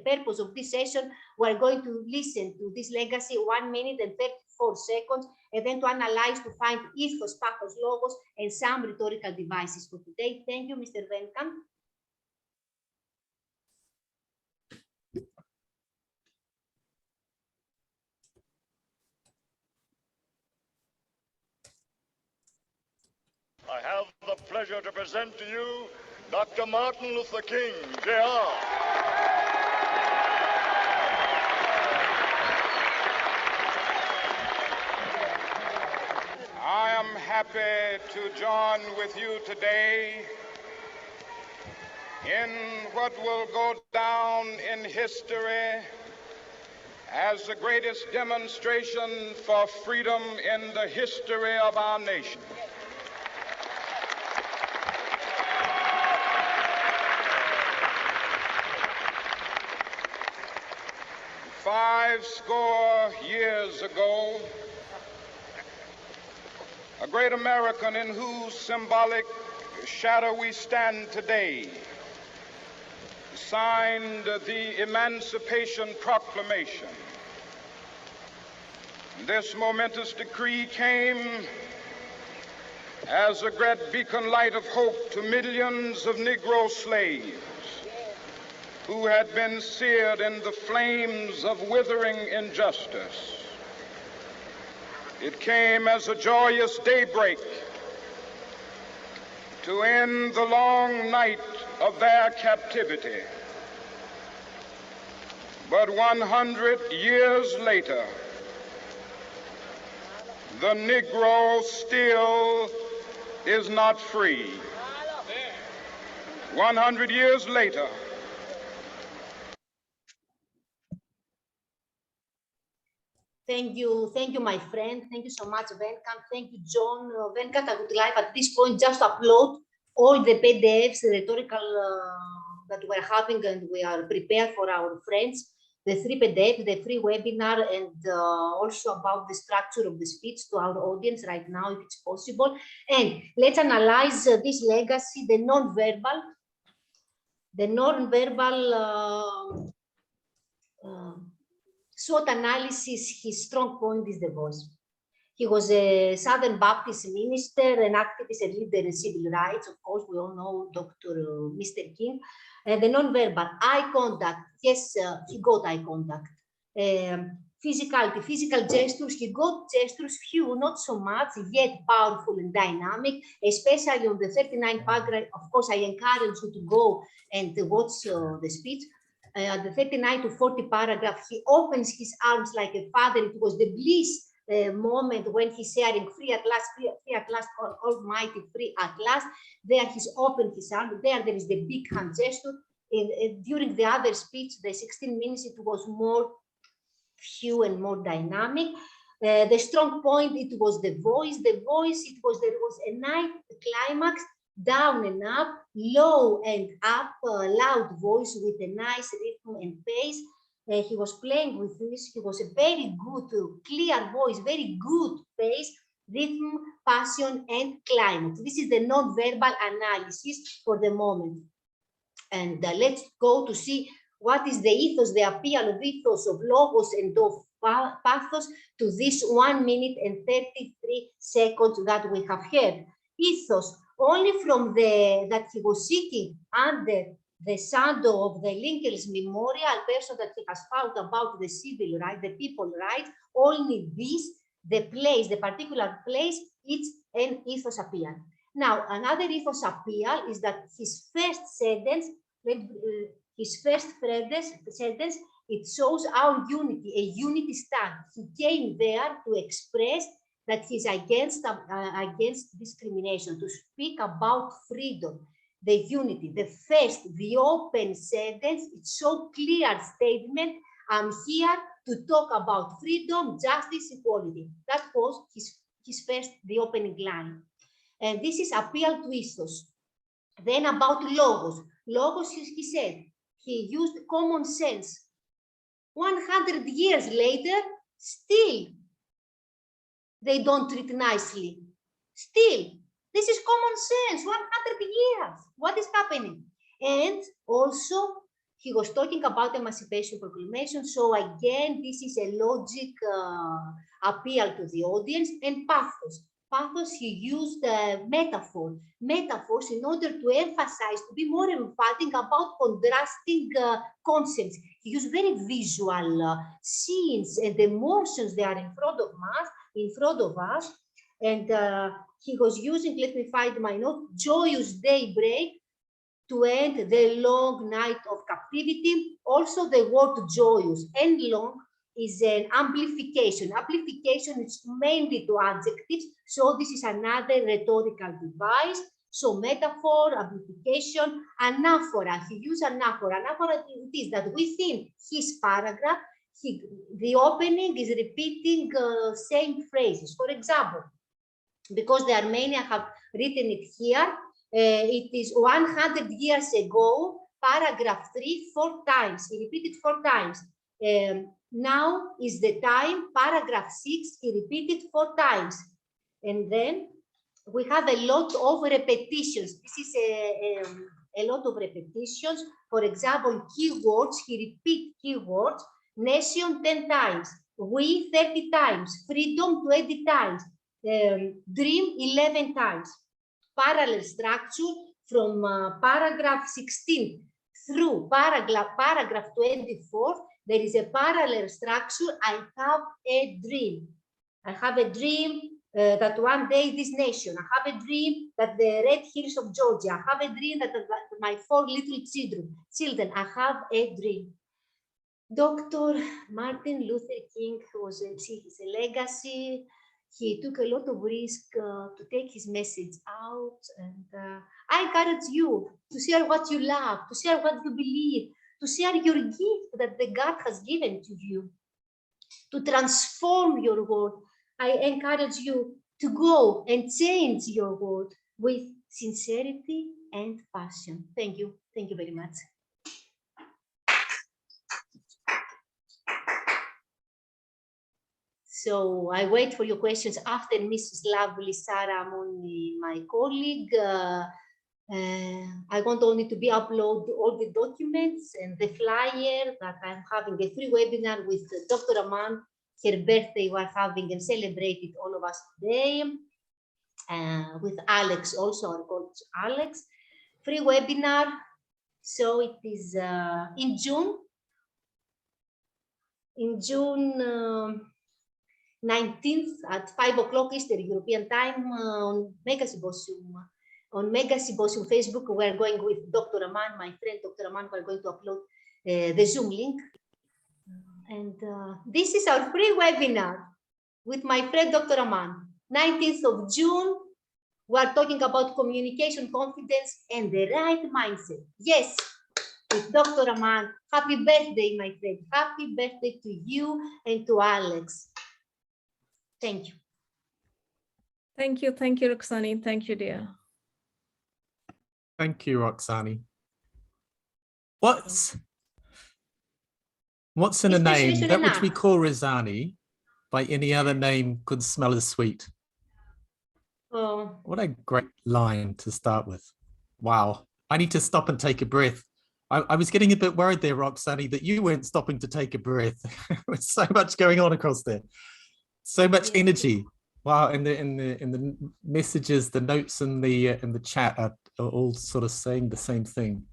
purpose of this session, we're going to listen to this legacy 1 minute and 34 seconds, and then to analyze, to find ethos, pathos, logos, and some rhetorical devices for today. Thank you, Mr. Venkamp. I have the pleasure to present to you Dr. Martin Luther King, Jr. I am happy to join with you today in what will go down in history as the greatest demonstration for freedom in the history of our nation. 50 years ago, a great American in whose symbolic shadow we stand today signed the Emancipation Proclamation. This momentous decree came as a great beacon light of hope to millions of Negro slaves who had been seared in the flames of withering injustice. It came as a joyous daybreak to end the long night of their captivity. But 100 years later, the Negro still is not free. 100 years later, Thank you, my friend. Thank you so much, Venkamp. Thank you, John. Venkamp, I would like at this point just to upload all the PDFs, rhetorical that we're having, and we are prepared for our friends. The 3 PDFs, the free webinar, and also about the structure of the speech to our audience right now, if it's possible. And let's analyze this legacy, the non-verbal SWOT analysis. His strong point is the voice. He was a Southern Baptist minister, an activist and leader in civil rights. Of course, we all know Dr. Mr. King. And the non-verbal eye contact. Yes, he got eye contact. Physicality, physical gestures. He got gestures, few, not so much, yet powerful and dynamic, especially on the 39th paragraph. Of course, I encourage you to go and watch the speech. The 39 to 40 paragraph, he opens his arms like a father. It was the bliss moment when he's saying, free at last, free at last, almighty, free at last. There he's opened his arms. There is the big hand gesture. During the other speech, the 16 minutes, it was more few and more dynamic. The strong point, it was the voice. The voice, there was a nice climax, down and up, low and up, loud voice with a nice rhythm and pace. He was playing with this. He was a very good, clear voice, very good pace, rhythm, passion, and climax. This is the non-verbal analysis for the moment. And let's go to see what is the ethos, the appeal of ethos, of logos, and of pathos to this 1 minute and 33 seconds that we have heard. Ethos, only from that he was sitting under the shadow of the Lincoln's memorial, person that he has found about the civil right, the people right, only this, the place, the particular place, it's an ethos appeal. Now, another ethos appeal is that his first sentence, it shows our unity, a unity stand. He came there to express that he's against discrimination, to speak about freedom, the unity, the first, the open sentence. It's so clear statement. I'm here to talk about freedom, justice, equality. That was his first, the opening line. And this is appeal to ethos. Then about logos. Logos, he said, he used common sense. 100 years later, still, they don't treat nicely. Still, This is common sense, 100 years. What is happening? And also, he was talking about Emancipation Proclamation. So again, this is a logic appeal to the audience, and pathos. Pathos, he used metaphors in order to emphasize, to be more emphatic about contrasting concepts. He used very visual scenes and emotions. They are in front of us. And he was using, let me find my note, joyous daybreak to end the long night of captivity. Also the word joyous and long is an amplification. Amplification is mainly to adjectives. So this is another rhetorical device. So metaphor, amplification, anaphora. He used anaphora. Anaphora is that within his paragraph, the opening is repeating same phrases. For example, because the Armenian have written it here, it is 100 years ago, paragraph 3, 4 times. He repeated 4 times. Now is the time, paragraph 6, he repeated 4 times. And then we have a lot of repetitions. This is a lot of repetitions. For example, keywords, he repeats keywords. Nation 10 times, we 30 times, freedom 20 times, dream 11 times. Parallel structure from paragraph 16 through paragraph 24, there is a parallel structure. I have a dream. I have a dream that one day this nation, I have a dream that the red hills of Georgia, I have a dream that my 4 little children, I have a dream. Dr. Martin Luther King was his legacy. He took a lot of risk to take his message out. And I encourage you to share what you love, to share what you believe, to share your gift that the God has given to you, to transform your world. I encourage you to go and change your world with sincerity and passion. Thank you. Thank you very much. So I wait for your questions after Mrs. Lovely Sarah Munyi, my colleague. I want only to be upload all the documents and the flyer that I'm having a free webinar with Dr. Aman. Her birthday we're having and celebrated all of us today. With Alex also, our coach Alex. Free webinar. So it is in June. In June 19th at 5 o'clock Eastern European time on Mega Symposium. On Mega Symposium Facebook, we're going with Dr. Aman, my friend Dr. Aman, we're going to upload the Zoom link. And this is our free webinar with my friend Dr. Aman. 19th of June, we're talking about communication, confidence, and the right mindset. Yes, with Dr. Aman. Happy birthday, my friend. Happy birthday to you and to Alex. Thank you. Thank you, Roxani. Thank you, dear. Thank you, Roxani. What's in a name? That which we call Rizani, by any other name could smell as sweet. Oh. What a great line to start with. Wow. I need to stop and take a breath. I was getting a bit worried there, Roxani, that you weren't stopping to take a breath. There's so much going on across there. So much energy. Wow, in the messages, the notes in the chat are all sort of saying the same thing.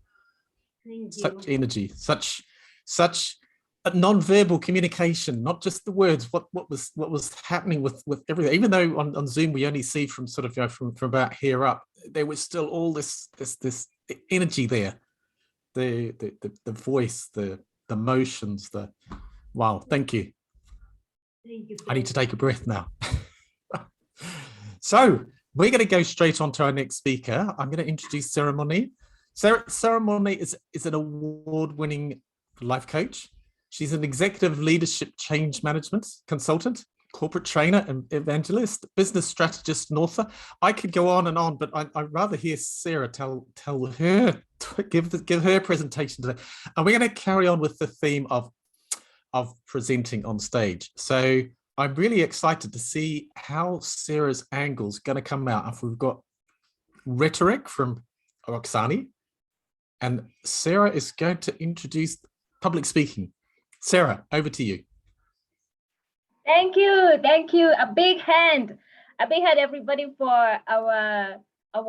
Thank you. Such energy, such a non-verbal communication, not just the words. What was happening with everything. Even though on Zoom we only see from sort of from about here up, there was still all this energy there. The voice, the motions, wow. Thank you. Thank you. I need to take a breath now. So we're going to go straight on to our next speaker. I'm going to introduce Sarah Munyi. Sarah Munyi is an award-winning life coach. She's an executive leadership change management consultant, corporate trainer and evangelist, business strategist and author. I could go on and on, but I'd rather hear Sarah tell her, give her presentation today. And we're going to carry on with the theme of presenting on stage. So I'm really excited to see how Sarah's angle is going to come out. If we've got rhetoric from Roxani. And Sarah is going to introduce public speaking. Sarah, over to you. Thank you. Thank you. A big hand, everybody, for our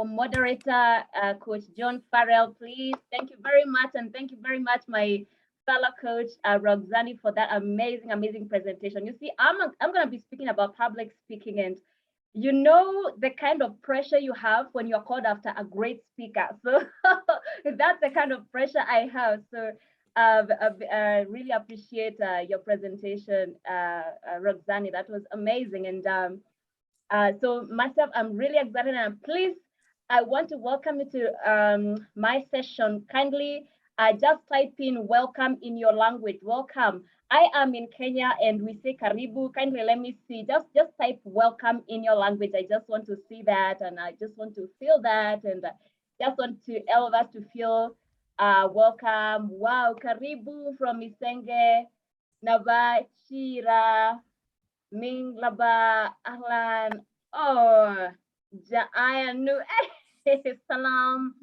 moderator, Coach John Farrell, please. Thank you very much. And thank you very much, my fellow coach, Roxani, for that amazing presentation. You see, I'm going to be speaking about public speaking, and you know the kind of pressure you have when you're called after a great speaker. So that's the kind of pressure I have. So I really appreciate your presentation, Roxani. That was amazing. And so myself, I'm really excited, and please, I want to welcome you to my session. Kindly just type in welcome in your language. Welcome. I am in Kenya and we say karibu. Kindly let me see. Just type welcome in your language. I just want to see that, and I just want to feel that, and just want to all of us to feel welcome. Wow, karibu from Isenge, Nava, Shira, Ming, Laba, Ahlan. Oh, Jaayanu, Salam,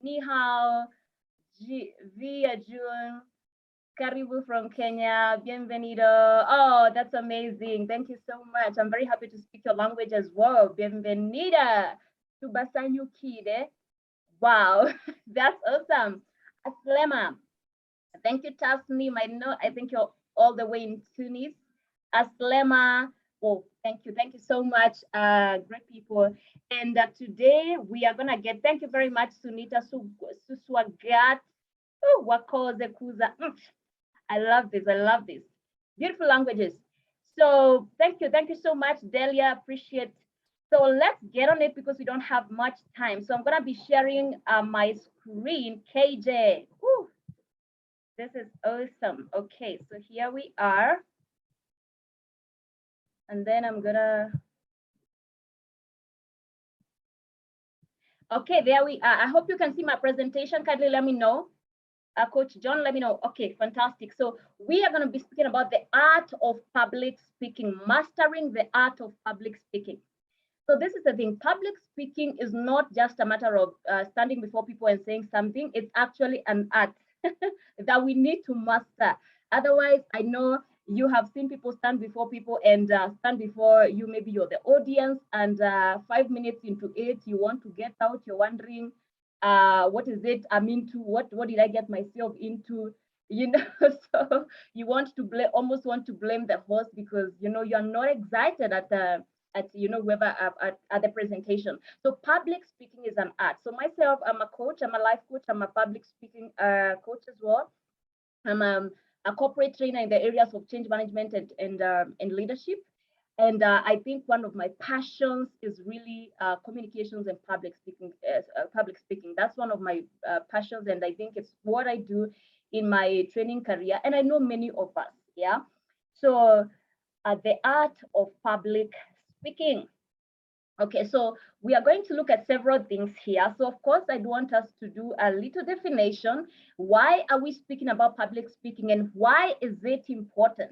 Ni hao, Via June. Karibu from Kenya, bienvenido. Oh, that's amazing. Thank you so much. I'm very happy to speak your language as well. Bienvenida. Tubasanyu Kide. Wow, that's awesome. Aslema. Thank you, Tasnim. I think you're all the way in Tunis. Aslema. Oh, thank you. Thank you so much, great people. And today we are gonna get, thank you very much, Sunita Suswagat. Oh, Wakoze Kuza. I love this. I love this. Beautiful languages. So thank you so much, Delia. Appreciate. So let's get on it because we don't have much time. So I'm gonna be sharing my screen. KJ. Woo. This is awesome. Okay, so here we are. And then I'm gonna. Okay, there we are. I hope you can see my presentation. Kindly let me know. Coach John, let me know. Okay, fantastic. So we are going to be speaking about the art of public speaking, mastering the art of public speaking. So this is the thing. Public speaking is not just a matter of standing before people and saying something. It's actually an art that we need to master. Otherwise, I know you have seen people stand before people and stand before you. Maybe you're the audience, and 5 minutes into it, you want to get out. You're wondering, what is it I'm into? What did I get myself into? You know, so you want to blame, almost want to blame the host because you know you're not excited at you know whoever at the presentation. So public speaking is an art. So myself, I'm a coach. I'm a life coach. I'm a public speaking coach as well. I'm a corporate trainer in the areas of change management and leadership. And I think one of my passions is really communications and public speaking. That's one of my passions, and I think it's what I do in my training career. And I know many of us, yeah. So the art of public speaking. Okay, so we are going to look at several things here. So of course, I'd want us to do a little definition. Why are we speaking about public speaking, and why is it important?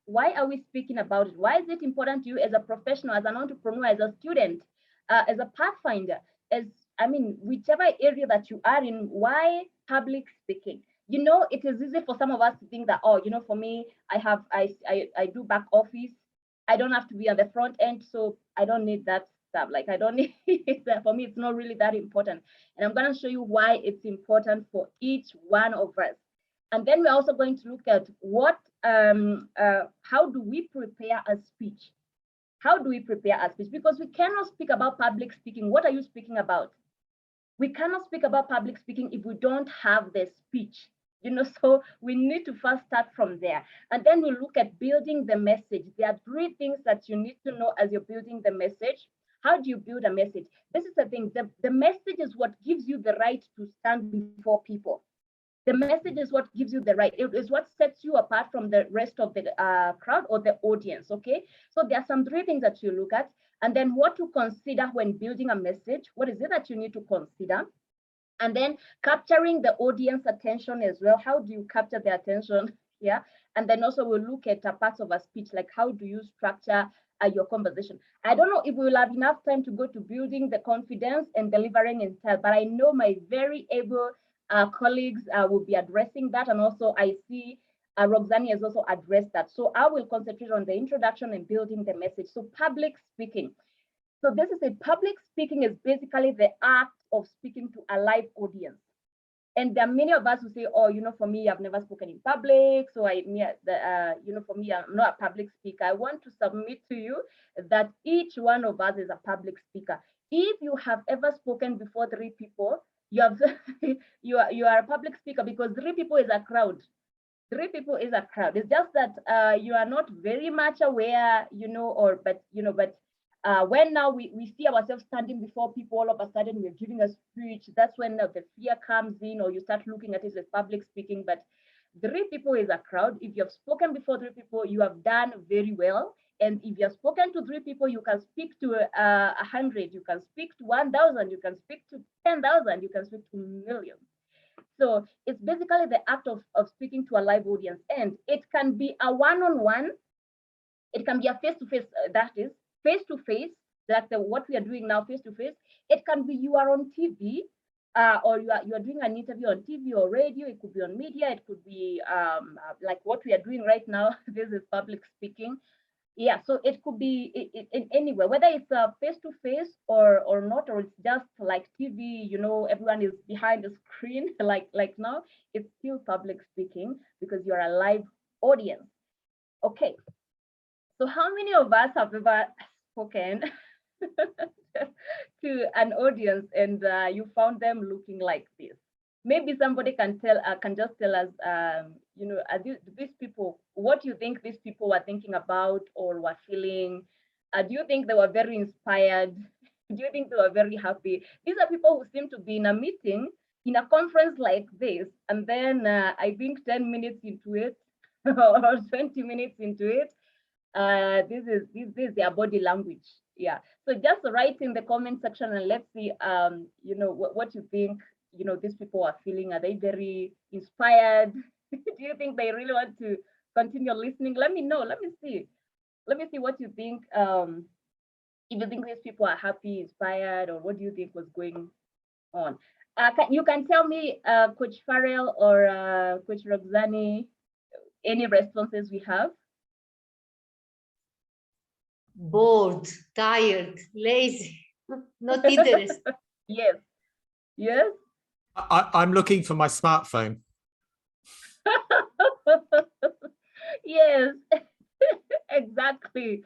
Why are we speaking about it? Why is it important to you as a professional, as an entrepreneur, as a student, as a pathfinder, whichever area that you are in? Why public speaking? You know, it is easy for some of us to think that, oh, you know, for me, I do back office. I don't have to be on the front end, so I don't need that stuff. Like, I don't need that. For me, it's not really that important. And I'm going to show you why it's important for each one of us. And then we're also going to look at how do we prepare a speech? How do we prepare a speech? Because we cannot speak about public speaking. What are you speaking about? We cannot speak about public speaking if we don't have the speech. You know, so we need to first start from there. And then we look at building the message. There are 3 things that you need to know as you're building the message. How do you build a message? This is the thing. The message is what gives you the right to stand before people. The message is what gives you the right. It is what sets you apart from the rest of the crowd or the audience, okay? So there are some 3 things that you look at. And then what to consider when building a message. What is it that you need to consider? And then capturing the audience attention as well. How do you capture their attention? Yeah. And then also we'll look at parts of a speech, like how do you structure your conversation. I don't know if we will have enough time to go to building the confidence and delivering intel, but I know my very able colleagues will be addressing that. And also I see Roxani has also addressed that. So I will concentrate on the introduction and building the message. So public speaking. So this is a public speaking is basically the act of speaking to a live audience. And there are many of us who say, oh, for me, I've never spoken in public. So for me, I'm not a public speaker. I want to submit to you that each one of us is a public speaker. If you have ever spoken before 3 people, you are a public speaker, because 3 people is a crowd. 3 people is a crowd. It's just that you are not very much aware, when now we see ourselves standing before people, all of a sudden we're giving a speech, that's when the fear comes in, or you start looking at it as public speaking. But 3 people is a crowd. If you have spoken before 3 people, you have done very well. And if you have spoken to 3 people, you can speak to 100, you can speak to 1,000, you can speak to 10,000, you can speak to millions. So it's basically the act of speaking to a live audience. And it can be a one-on-one, it can be a face-to-face, that is, face-to-face, like what we are doing now, face-to-face. It can be you are on TV, or you are doing an interview on TV or radio. It could be on media. It could be like what we are doing right now. This is public speaking. Yeah, so it could be in anywhere, whether it's face-to-face or not, or it's just like TV, everyone is behind the screen, like now. It's still public speaking because you're a live audience. Okay, so how many of us have ever spoken to an audience and you found them looking like this? Maybe somebody can just tell us, these people, what do you think these people were thinking about or were feeling? Do you think they were very inspired? Do you think they were very happy? These are people who seem to be in a meeting, in a conference like this, and then I think 10 minutes into it or 20 minutes into it, this is their body language. Yeah. So just write in the comment section and let's see, what you think. These people are feeling. Are they very inspired? Do you think they really want to continue listening? Let me know. Let me see what you think. If you think these people are happy, inspired, or what do you think was going on? You can tell me, Coach Farrell or Coach Roxani, any responses we have? Bored, tired, lazy, not interested. Yes. Yes. I'm looking for my smartphone. Yes, exactly.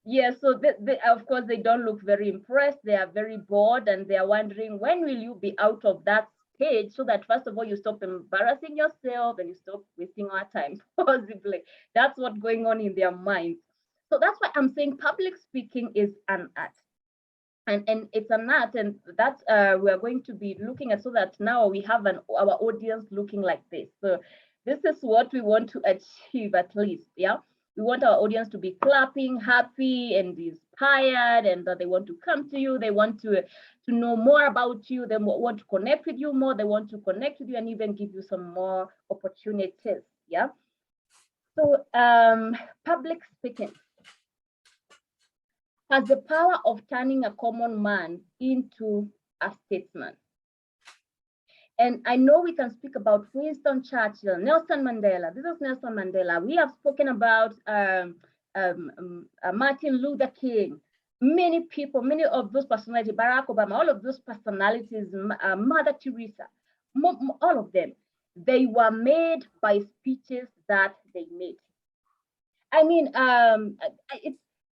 Yes, so of course they don't look very impressed. They are very bored and they are wondering, when will you be out of that stage, so that first of all you stop embarrassing yourself and you stop wasting our time, possibly. That's what's going on in their minds. So that's why I'm saying public speaking is an art. And it's an art, and that we are going to be looking at, so that now we have our audience looking like this. So this is what we want to achieve, at least. Yeah, we want our audience to be clapping, happy, and inspired, and that they want to come to you. They want to know more about you. They want to connect with you more. They want to connect with you and even give you some more opportunities. Yeah. So public speaking has the power of turning a common man into a statesman. And I know we can speak about Winston Churchill, Nelson Mandela. This is Nelson Mandela. We have spoken about Martin Luther King. Many people, many of those personalities, Barack Obama, all of those personalities, Mother Teresa, all of them, they were made by speeches that they made. I mean,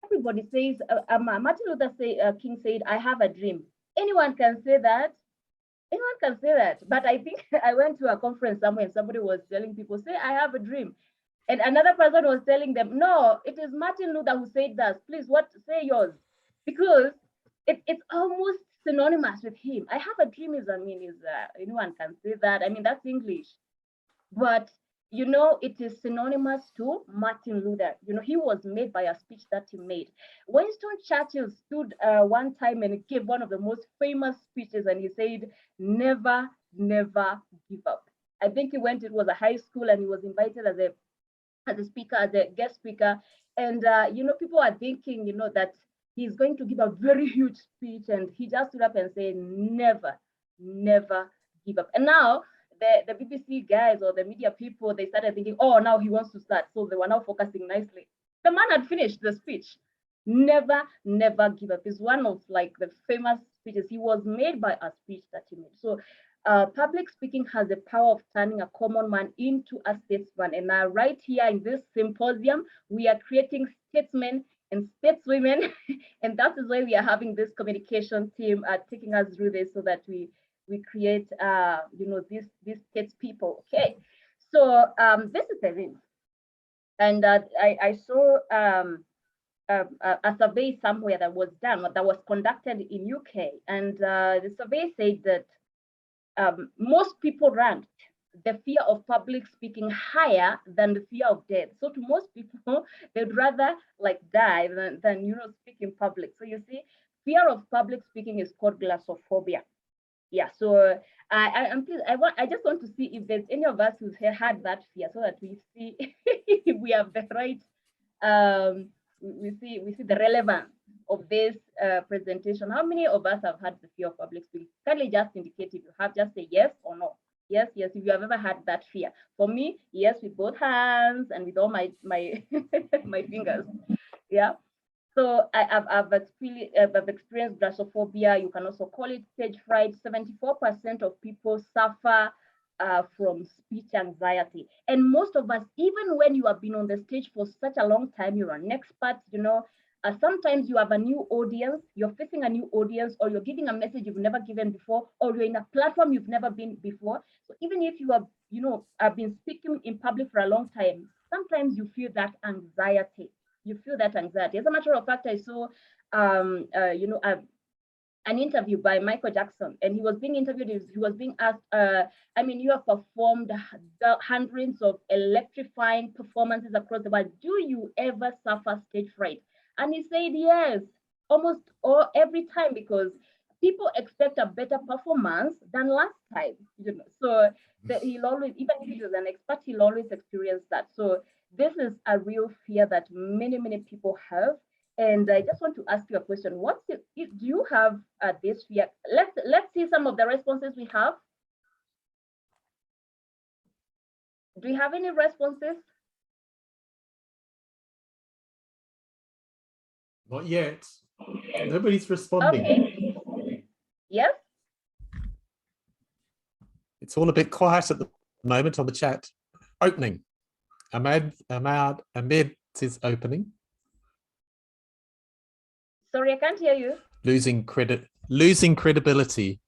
everybody says, Martin Luther King said, I have a dream. Anyone can say that. Anyone can say that. But I think I went to a conference somewhere and somebody was telling people, say, I have a dream. And another person was telling them, no, it is Martin Luther who said that. Please, say yours. Because it's almost synonymous with him. I have a dream anyone can say that. I mean, that's English. But it is synonymous to Martin Luther. He was made by a speech that he made. Winston Churchill stood one time and gave one of the most famous speeches, and he said, never, never give up. I think it was a high school, and he was invited as a speaker, as a guest speaker. And, people are thinking, that he's going to give a very huge speech, and he just stood up and said, never, never give up. And now the BBC guys or the media people, they started thinking, oh, now he wants to start. So they were now focusing nicely. The man had finished the speech. Never, never give up is one of like the famous speeches. He was made by a speech that he made. So public speaking has the power of turning a common man into a statesman. And now right here in this symposium, we are creating statesmen and stateswomen. And that is why we are having this communication team taking us through this so that we create, these statespeople. Okay, so this is the thing. And I saw a survey somewhere that was done, that was conducted in UK. And the survey said that most people ranked the fear of public speaking higher than the fear of death. So to most people, they'd rather like die than speak in public. So you see, fear of public speaking is called glossophobia. Yeah, so I just want to see if there's any of us who's had that fear, so that we see if we have the right, we see the relevance of this presentation. How many of us have had the fear of public speaking? Kindly just indicate if you have, just say yes or no. Yes, if you have ever had that fear. For me, yes, with both hands and with all my my fingers. Yeah. So I've experienced glossophobia. You can also call it stage fright. 74% of people suffer from speech anxiety. And most of us, even when you have been on the stage for such a long time, you're an expert, sometimes you have a new audience, you're facing a new audience, or you're giving a message you've never given before, or you're in a platform you've never been before. So even if you have, have been speaking in public for a long time, sometimes you feel that anxiety. You feel that anxiety. As a matter of fact, I saw, an interview by Michael Jackson, and he was being interviewed. He was being asked, you have performed hundreds of electrifying performances across the world. Do you ever suffer stage fright? And he said, yes, almost every time, because people expect a better performance than last time. So that he'll always, even if he was an expert, he'll always experience that. So this is a real fear that many, many people have. And I just want to ask you a question. Do you have this fear? Let's see some of the responses we have. Do you have any responses? Not yet. Nobody's responding. Okay. Yes? It's all a bit quiet at the moment on the chat. Opening. Ahmed is opening. Sorry, I can't hear you. Losing credibility.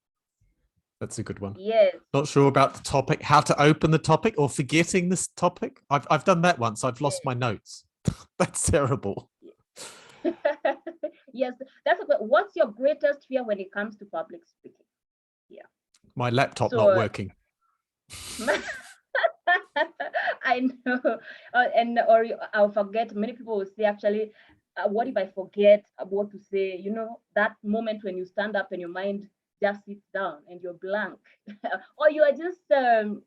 That's a good one. Yes. Not sure about the topic, how to open the topic, or forgetting this topic. I've done that once. I've lost my notes. That's terrible. Yes, that's a good. What's your greatest fear when it comes to public speaking? Yeah. My laptop not working. I know, or I'll forget. Many people will say, actually, what if I forget what to say? That moment when you stand up and your mind just sits down and you're blank, or you are just, in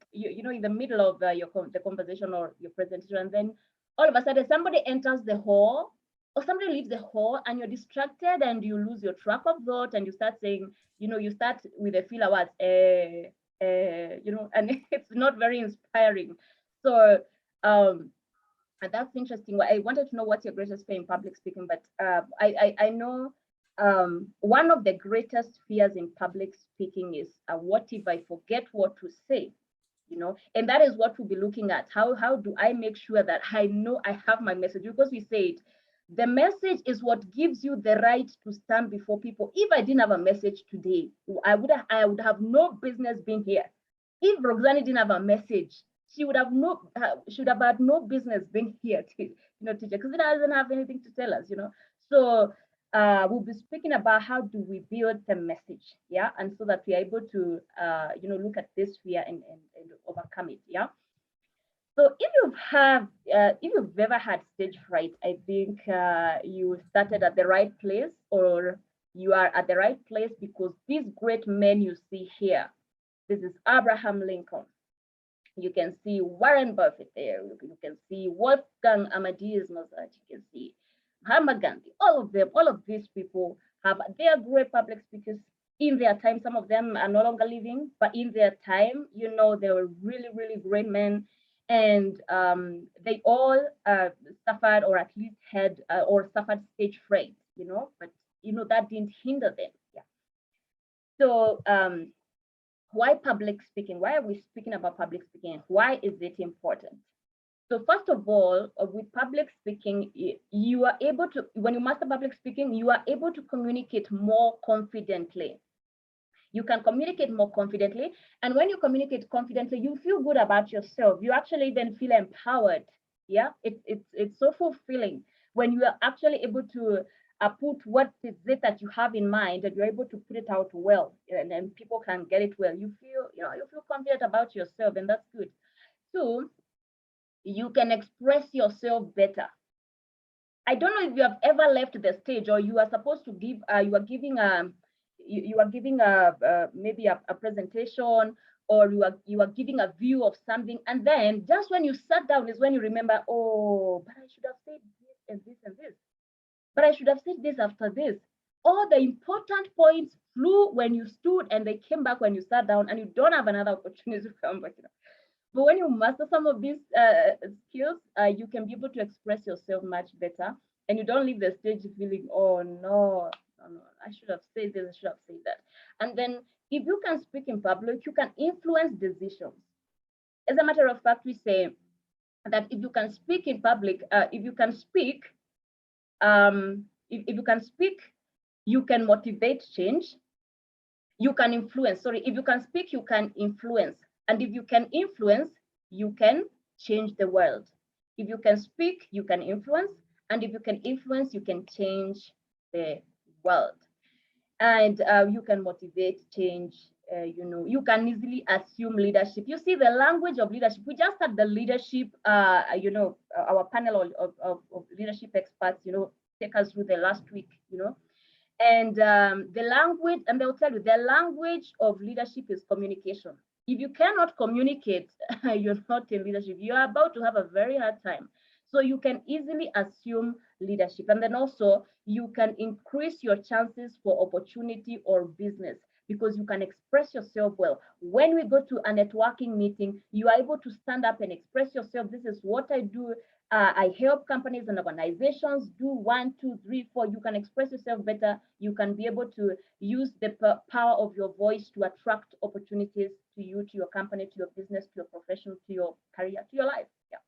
the middle of the conversation or your presentation, and then all of a sudden somebody enters the hall, or somebody leaves the hall, and you're distracted and you lose your track of thought, and you start saying, you start with a filler words, and it's not very inspiring. So and that's interesting. I wanted to know what's your greatest fear in public speaking, but I know one of the greatest fears in public speaking is what if I forget what to say? And that is what we'll be looking at. How do I make sure that I know I have my message? Because we said the message is what gives you the right to stand before people. If I didn't have a message today, I would have no business being here. If Roxani didn't have a message, she would have should have had no business being here, teacher, because it doesn't have anything to tell us, So we'll be speaking about how do we build the message, yeah, and so that we're able to, look at this fear and overcome it, yeah. So if you've ever had stage fright, I think you started at the right place, or you are at the right place, because these great men you see here, this is Abraham Lincoln, You can see Warren Buffett there. You can see Wolfgang Amadeus Mozart. You can see Mahatma Gandhi. All of these people they are great public speakers in their time. Some of them are no longer living, but in their time, you know, they were really, really great men. And they all suffered, or at least had or suffered stage fright, you know, but you know, that didn't hinder them. Yeah. So why public speaking? Why are we speaking about public speaking? Why is it important? So first of all, with public speaking, you are able to, when you master public speaking, you are able to communicate more confidently. You can communicate more confidently. And when you communicate confidently, you feel good about yourself. You actually then feel empowered. Yeah, it's so fulfilling when you are actually able to put what is it that you have in mind, and you're able to put it out well, and then people can get it well. You feel, you know, you feel confident about yourself, and that's good. So you can express yourself better. I don't know if you have ever left the stage, or you are supposed to give, you are giving maybe a presentation, or you are giving a view of something, and then just when you sat down is when you remember, oh, but I should have said this and this and this, but I should have said this after this. All the important points flew when you stood, and they came back when you sat down, and you don't have another opportunity to come back. You know? But when you master some of these skills, you can be able to express yourself much better, and you don't leave the stage feeling, oh no, I should have said this, I should have said that. And then if you can speak in public, you can influence decisions. As a matter of fact, we say that if you can speak in public, if you can speak, if you can speak, you can motivate change. You can influence, sorry, if you can speak, you can influence. And if you can influence, you can change the world. If you can speak, you can influence. And if you can influence, you can change the world. And you can motivate change. You know, you can easily assume leadership. You see the language of leadership. We just had the leadership, you know, our panel of leadership experts, you know, take us through the last week, you know. And the language, and they'll tell you, the language of leadership is communication. If you cannot communicate, you're not in leadership. You are about to have a very hard time. So you can easily assume leadership. And then also you can increase your chances for opportunity or business, because you can express yourself well. When we go to a networking meeting, you are able to stand up and express yourself. This is what I do. I help companies and organizations do 1, 2, 3, 4. You can express yourself better. You can be able to use the power of your voice to attract opportunities to you, to your company, to your business, to your profession, to your career, to your life. Yeah.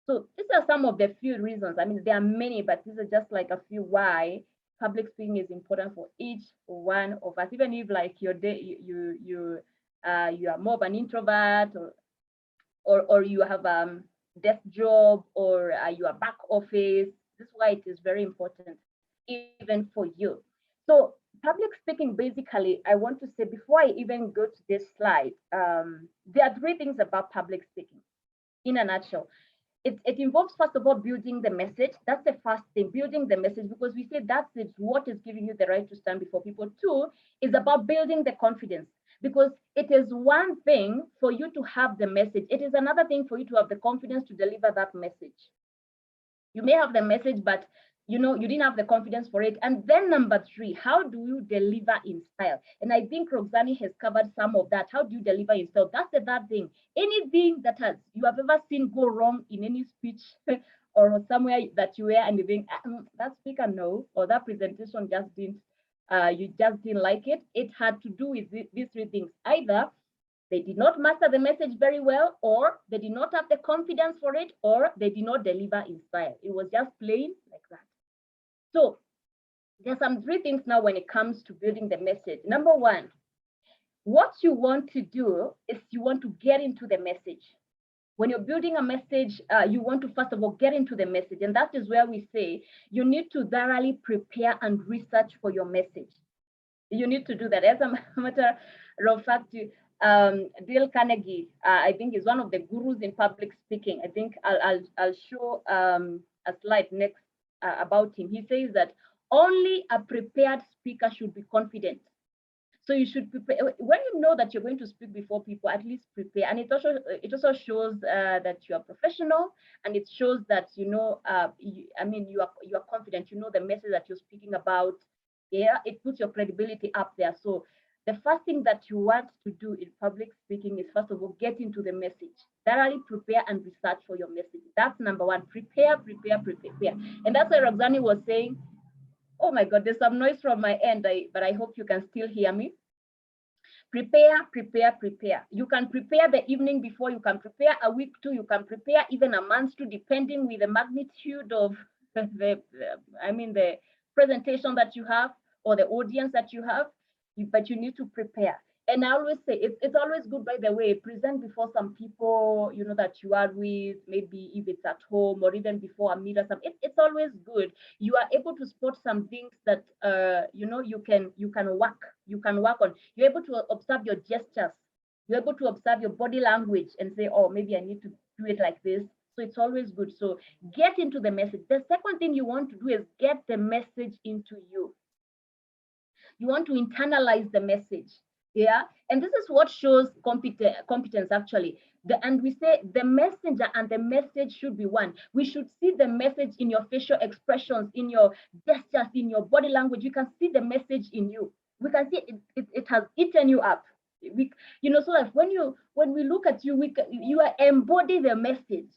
So these are some of the few reasons. I mean, there are many, but these are just like a few why public speaking is important for each one of us. Even if like your day, you are more of an introvert, or you have desk job, or you are back office. This is why it is very important, even for you. So public speaking, basically, I want to say, before I even go to this slide, there are 3 things about public speaking in a nutshell. It involves, first of all, building the message. That's the first thing, building the message, because we say that's what is giving you the right to stand before people. 2 is about building the confidence, because it is one thing for you to have the message. It is another thing for you to have the confidence to deliver that message. You may have the message, but you know, you didn't have the confidence for it. And then number 3, how do you deliver in style? And I think Roxani has covered some of that. How do you deliver in style? That's the third thing. Anything that you have ever seen go wrong in any speech or somewhere that you were, and you think, that speaker no, or that presentation just didn't, you just didn't like it. It had to do with these 3 things. Either they did not master the message very well, or they did not have the confidence for it, or they did not deliver in style. It was just plain like that. So there's some 3 things now when it comes to building the message. Number 1, what you want to do is you want to get into the message. When you're building a message, you want to, first of all, get into the message. And that is where we say you need to thoroughly prepare and research for your message. You need to do that. As a matter of fact, Dale Carnegie, I think, is one of the gurus in public speaking. I think I'll show a slide next about him. He says that only a prepared speaker should be confident. So you should prepare. When you know that you're going to speak before people, at least prepare. And it also shows that you are professional, and it shows that you are confident. You know the message that you're speaking about. Yeah, it puts your credibility up there. So the first thing that you want to do in public speaking is, first of all, get into the message. Thoroughly prepare and research for your message. That's number one. Prepare. And that's what Roxani was saying. Oh my God, there's some noise from my end, but I hope you can still hear me. Prepare. You can prepare the evening before, you can prepare a week too, you can prepare even a month too, depending with the magnitude of the presentation that you have or the audience that you have, but you need to prepare. And I always say, it's always good, by the way, present before some people, you know, that you are with, maybe if it's at home or even before a meet or something. It's always good. You are able to spot some things that, you can work on. You're able to observe your gestures. You're able to observe your body language and say, oh, maybe I need to do it like this. So it's always good. So get into the message. The second thing you want to do is get the message into you. You want to internalize the message. Yeah, and this is what shows competence actually. And we say the messenger and the message should be one. We should see the message in your facial expressions, in your gestures, in your body language. We can see the message in you. We can see it has eaten you up. So that when we look at you, you embody the message.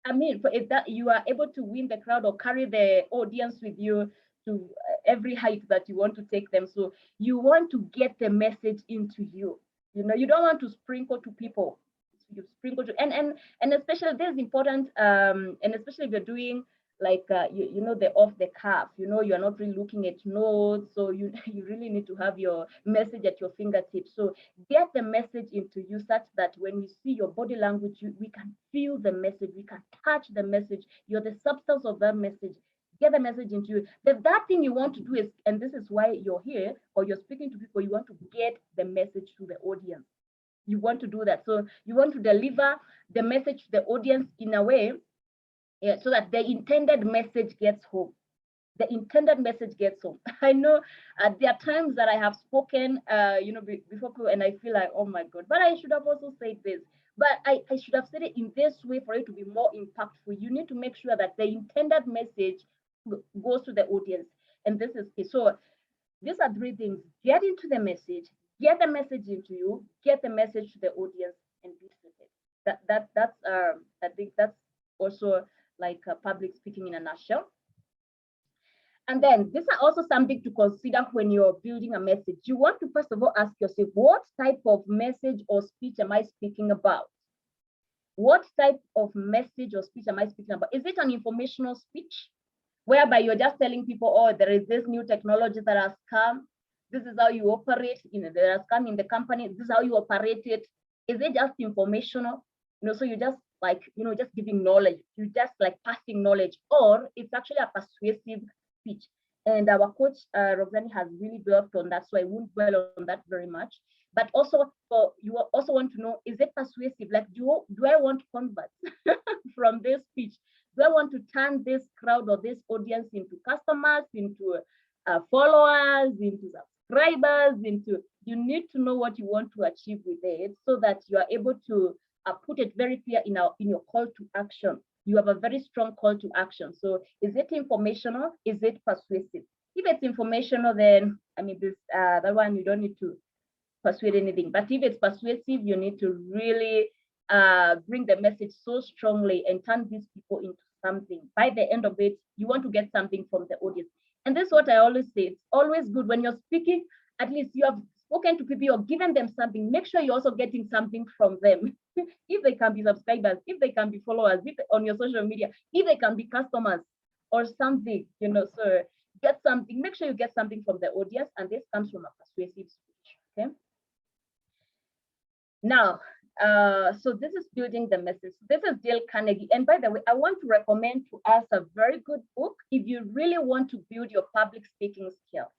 I mean, for that you are able to win the crowd or carry the audience with you to every height that you want to take them. So you want to get the message into you. You don't want to sprinkle to people. You sprinkle to, and especially this is important, and especially if you're doing like the off the cuff, you're not really looking at notes, so you really need to have your message at your fingertips. So get the message into you such that when we see your body language, we can feel the message, we can touch the message. You're the substance of that message. Get the message into you. That thing you want to do is, and this is why you're here or you're speaking to people, you want to get the message to the audience. You want to do that. So you want to deliver the message to the audience in a way so that the intended message gets home. The intended message gets home. I know there are times that I have spoken, before people, and I feel like, oh my God, but I should have also said this. But I should have said it in this way for it to be more impactful. You need to make sure that the intended message goes to the audience. And this is key. So these are three things: get into the message, get the message into you, get the message to the audience, and be specific. I think that's also like public speaking in a nutshell. And then these are also something to consider when you're building a message. You want to first of all ask yourself, what type of message or speech am I speaking about? What type of message or speech am I speaking about? Is it an informational speech, whereby you're just telling people, oh, there is this new technology that has come, this is how you operate, that has come in the company, this is how you operate it? Is it just informational? So you just like, just giving knowledge, you just like passing knowledge, or it's actually a persuasive speech. And our coach, Roxani, has really dwelt on that, so I won't dwell on that very much. But also, you also want to know, is it persuasive? Like, do I want converts from this speech? Do I want to turn this crowd or this audience into customers, into followers, into subscribers, you need to know what you want to achieve with it so that you are able to put it very clear in your call to action. You have a very strong call to action. So is it informational? Is it persuasive? If it's informational, then, I mean, that one, you don't need to persuade anything. But if it's persuasive, you need to really bring the message so strongly and turn these people into something. By the end of it, you want to get something from the audience. And this is what I always say. It's always good when you're speaking, at least you have spoken to people, you're giving them something. Make sure you're also getting something from them. If they can be subscribers, if they can be followers, if on your social media, if they can be customers or something, so get something, make sure you get something from the audience, and this comes from a persuasive speech, okay? Now, so this is building the message. This is Dale Carnegie. And by the way, I want to recommend to us a very good book if you really want to build your public speaking skills.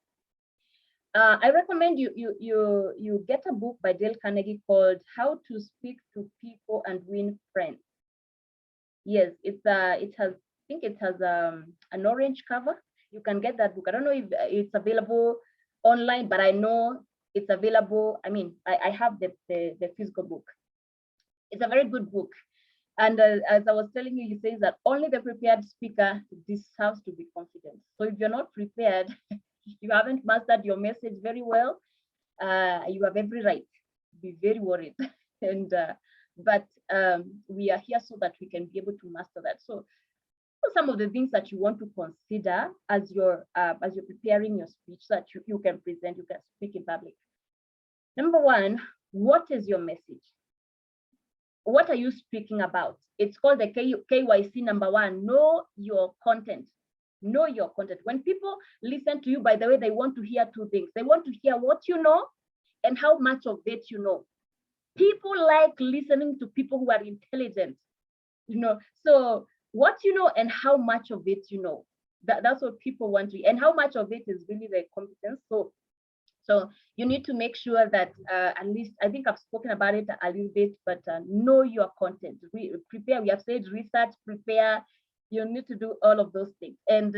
I recommend you get a book by Dale Carnegie called How to Speak to People and Win Friends. Yes, it has an orange cover. You can get that book. I don't know if it's available online, but I know It's available. I mean, I have the physical book. It's a very good book. And as I was telling you, it says that only the prepared speaker deserves to be confident. So if you're not prepared, you haven't mastered your message very well, you have every right to be very worried. And but we are here so that we can be able to master that. So some of the things that you want to consider as you're preparing your speech so that you can present, you can speak in public. Number one, what is your message? What are you speaking about? It's called the KYC number one. Know your content. Know your content. When people listen to you, by the way, they want to hear two things. They want to hear what you know and how much of it you know. People like listening to people who are intelligent, you know. So what you know and how much of it you know. That's what people want to, and how much of it is really their competence. So you need to make sure that at least, I think I've spoken about it a little bit, but know your content. Prepare, we have said research, prepare. You need to do all of those things. And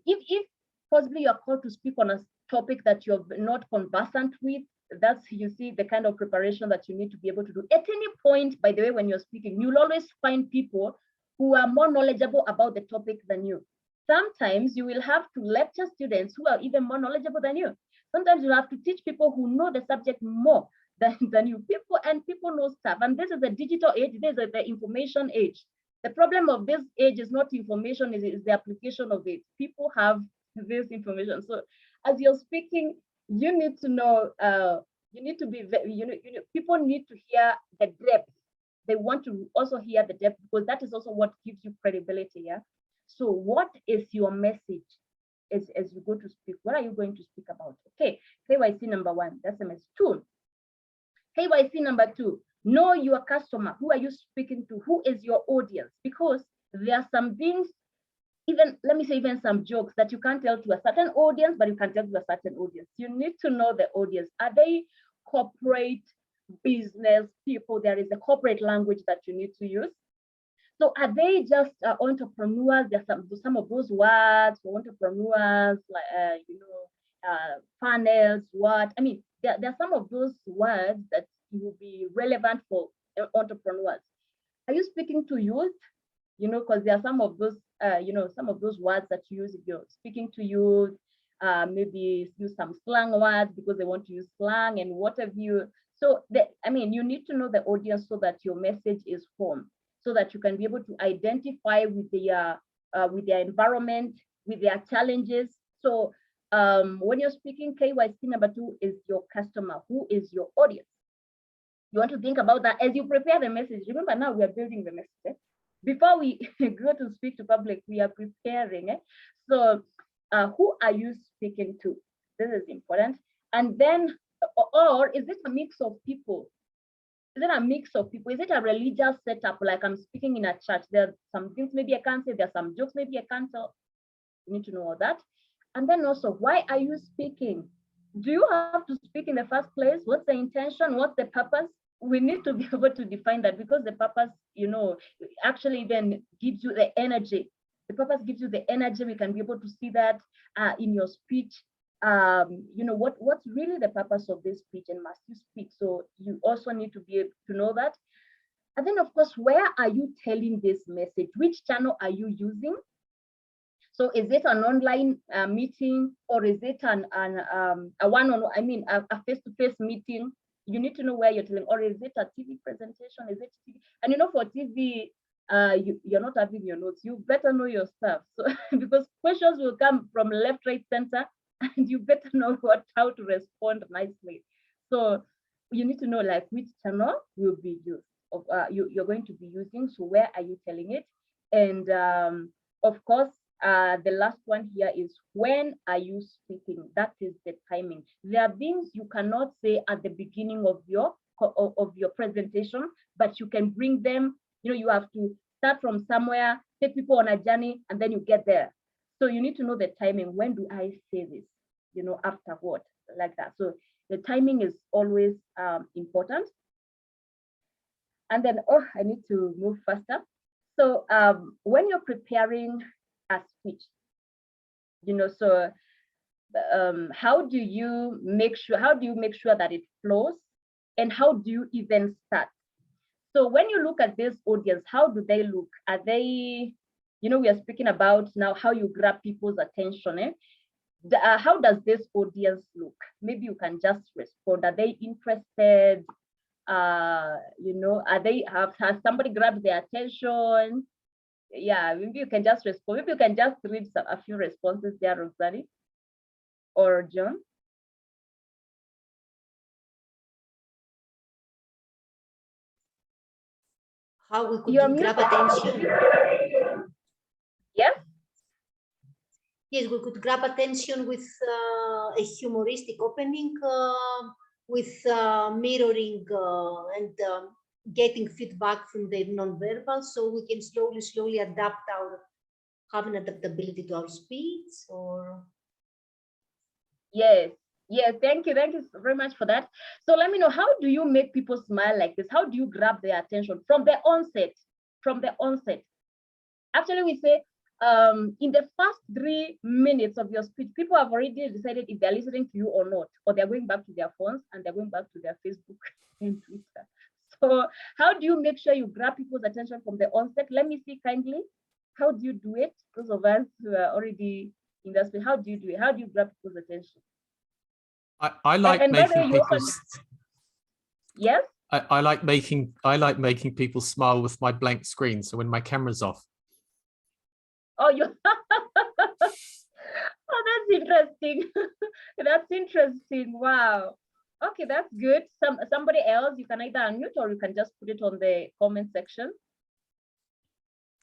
if possibly you're called to speak on a topic that you're not conversant with, that's, you see, the kind of preparation that you need to be able to do. At any point, by the way, when you're speaking, you'll always find people who are more knowledgeable about the topic than you. Sometimes you will have to lecture students who are even more knowledgeable than you. Sometimes you have to teach people who know the subject more than you. People know stuff. And this is the digital age, this is the information age. The problem of this age is not information, is the application of it. People have this information. So as you're speaking, you need to know, you need to be, people need to hear the depth. They want to also hear the depth, because that is also what gives you credibility, yeah? So what is your message as you go to speak? What are you going to speak about? Okay, KYC number one, that's the message. Two, KYC number two, know your customer. Who are you speaking to? Who is your audience? Because there are some things, even, let me say, even some jokes that you can't tell to a certain audience, but you can tell to a certain audience. You need to know the audience. Are they corporate business people? There is a corporate language that you need to use. So are they just entrepreneurs? There's some of those words for entrepreneurs, like funnels, what? I mean, there are some of those words that will be relevant for entrepreneurs. Are you speaking to youth? You know, because there are some of those, some of those words that you use if you're speaking to youth. Maybe use some slang words because they want to use slang and what have you. So, you need to know the audience so that your message is formed, so that you can be able to identify with their environment, with their challenges. So when you're speaking, KYC number two is your customer. Who is your audience? You want to think about that as you prepare the message. Remember, now we are building the message. Eh? Before we go to speak to public, we are preparing. Eh? So who are you speaking to? This is important. And then, or is it a mix of people? Is it a mix of people? Is it a religious setup? Like I'm speaking in a church. There are some things maybe I can't say. There are some jokes maybe I can't tell. You need to know all that. And then also, why are you speaking? Do you have to speak in the first place? What's the intention? What's the purpose? We need to be able to define that, because the purpose, actually then gives you the energy. The purpose gives you the energy. We can be able to see that in your speech. What's really the purpose of this speech, and must you speak? So you also need to be able to know that. And then, of course, where are you telling this message? Which channel are you using? So is it an online meeting, or is it a one-on-one, a face-to-face meeting? You need to know where you're telling, or is it a TV presentation? Is it TV? And for TV, you're not having your notes. You better know your stuff. So because questions will come from left, right, center, and you better know how to respond nicely. So you need to know like which channel will be used, you're going to be using. So where are you telling it? And of course, the last one here is, when are you speaking? That is the timing. There are things you cannot say at the beginning of your presentation, but you can bring them. You have to start from somewhere, take people on a journey, and then you get there. So you need to know the timing. When do I say this? After what? Like that. So the timing is always important. And then, I need to move faster. So when you're preparing a speech, so how do you make sure that it flows, and how do you even start? So when you look at this audience, how do they look? Are they, we are speaking about now how you grab people's attention. How does this audience look? Maybe you can just respond. Are they interested? Are they has somebody grabbed their attention? Yeah, maybe you can just respond. Maybe you can just read a few responses there, Roxani or John. How we could grab attention. Yes? Yes, we could grab attention with a humoristic opening, with mirroring and getting feedback from the non-verbal, so we can slowly have an adaptability to our speech. Or yes, thank you very much for that. So let me know, how do you make people smile like this? How do you grab their attention from the onset? Actually, we say in the first 3 minutes of your speech, people have already decided if they're listening to you or not, or they're going back to their phones and they're going back to their Facebook and Twitter. So how do you make sure you grab people's attention from the onset? Let me see kindly. How do you do it? Those of us who are already in the space, how do you do it? How do you grab people's attention? I like making people. Yes. I like making people smile with my blank screen. So when my camera's off. Oh, you. Oh, that's interesting. That's interesting. Wow. Okay, that's good. Somebody else, you can either unmute or you can just put it on the comment section.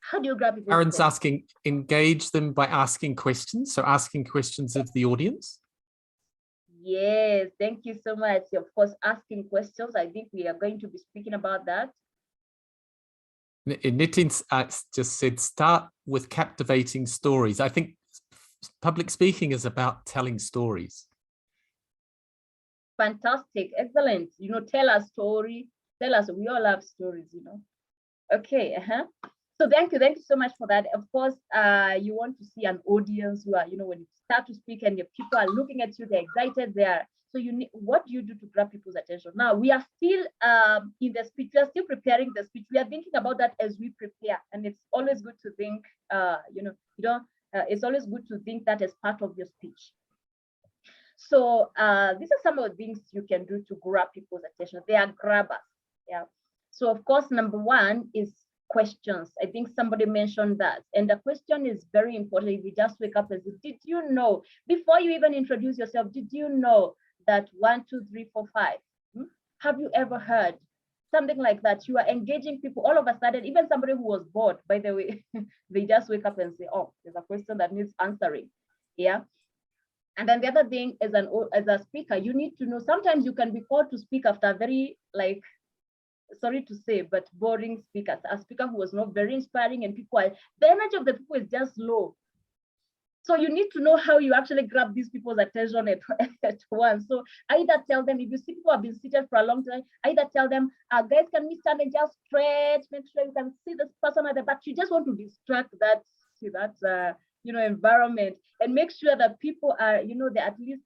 How do you grab people? Aaron's asking, engage them by asking questions. So asking questions of the audience. Yes, thank you so much. Of course, asking questions. I think we are going to be speaking about that. Nitin just said, start with captivating stories. I think public speaking is about telling stories. Fantastic, excellent. Tell a story. Tell us. We all love stories. Okay. So thank you so much for that. Of course, you want to see an audience who are, when you start to speak and your people are looking at you, they're excited. So what do you do to grab people's attention? Now we are still in the speech. We are still preparing the speech. We are thinking about that as we prepare, and it's always good to think. It's always good to think that as part of your speech. So these are some of the things you can do to grab people's attention. They are grabbers. Yeah. So of course, number one is questions. I think somebody mentioned that. And the question is very important. If you just wake up and say, did you know, before you even introduce yourself, did you know that 1, 2, 3, 4, 5? Have you ever heard? Something like that. You are engaging people all of a sudden, even somebody who was bored, by the way, they just wake up and say, oh, there's a question that needs answering. Yeah. And then the other thing is, as a speaker, you need to know, sometimes you can be called to speak after a very, sorry to say, but boring speakers, a speaker who was not very inspiring, and the energy of the people is just low. So you need to know how you actually grab these people's attention at once. So either tell them, if you see people have been seated for a long time, either tell them, guys, can we stand and just stretch, make sure you can see this person at the back. You just want to distract that environment, and make sure that people are, they at least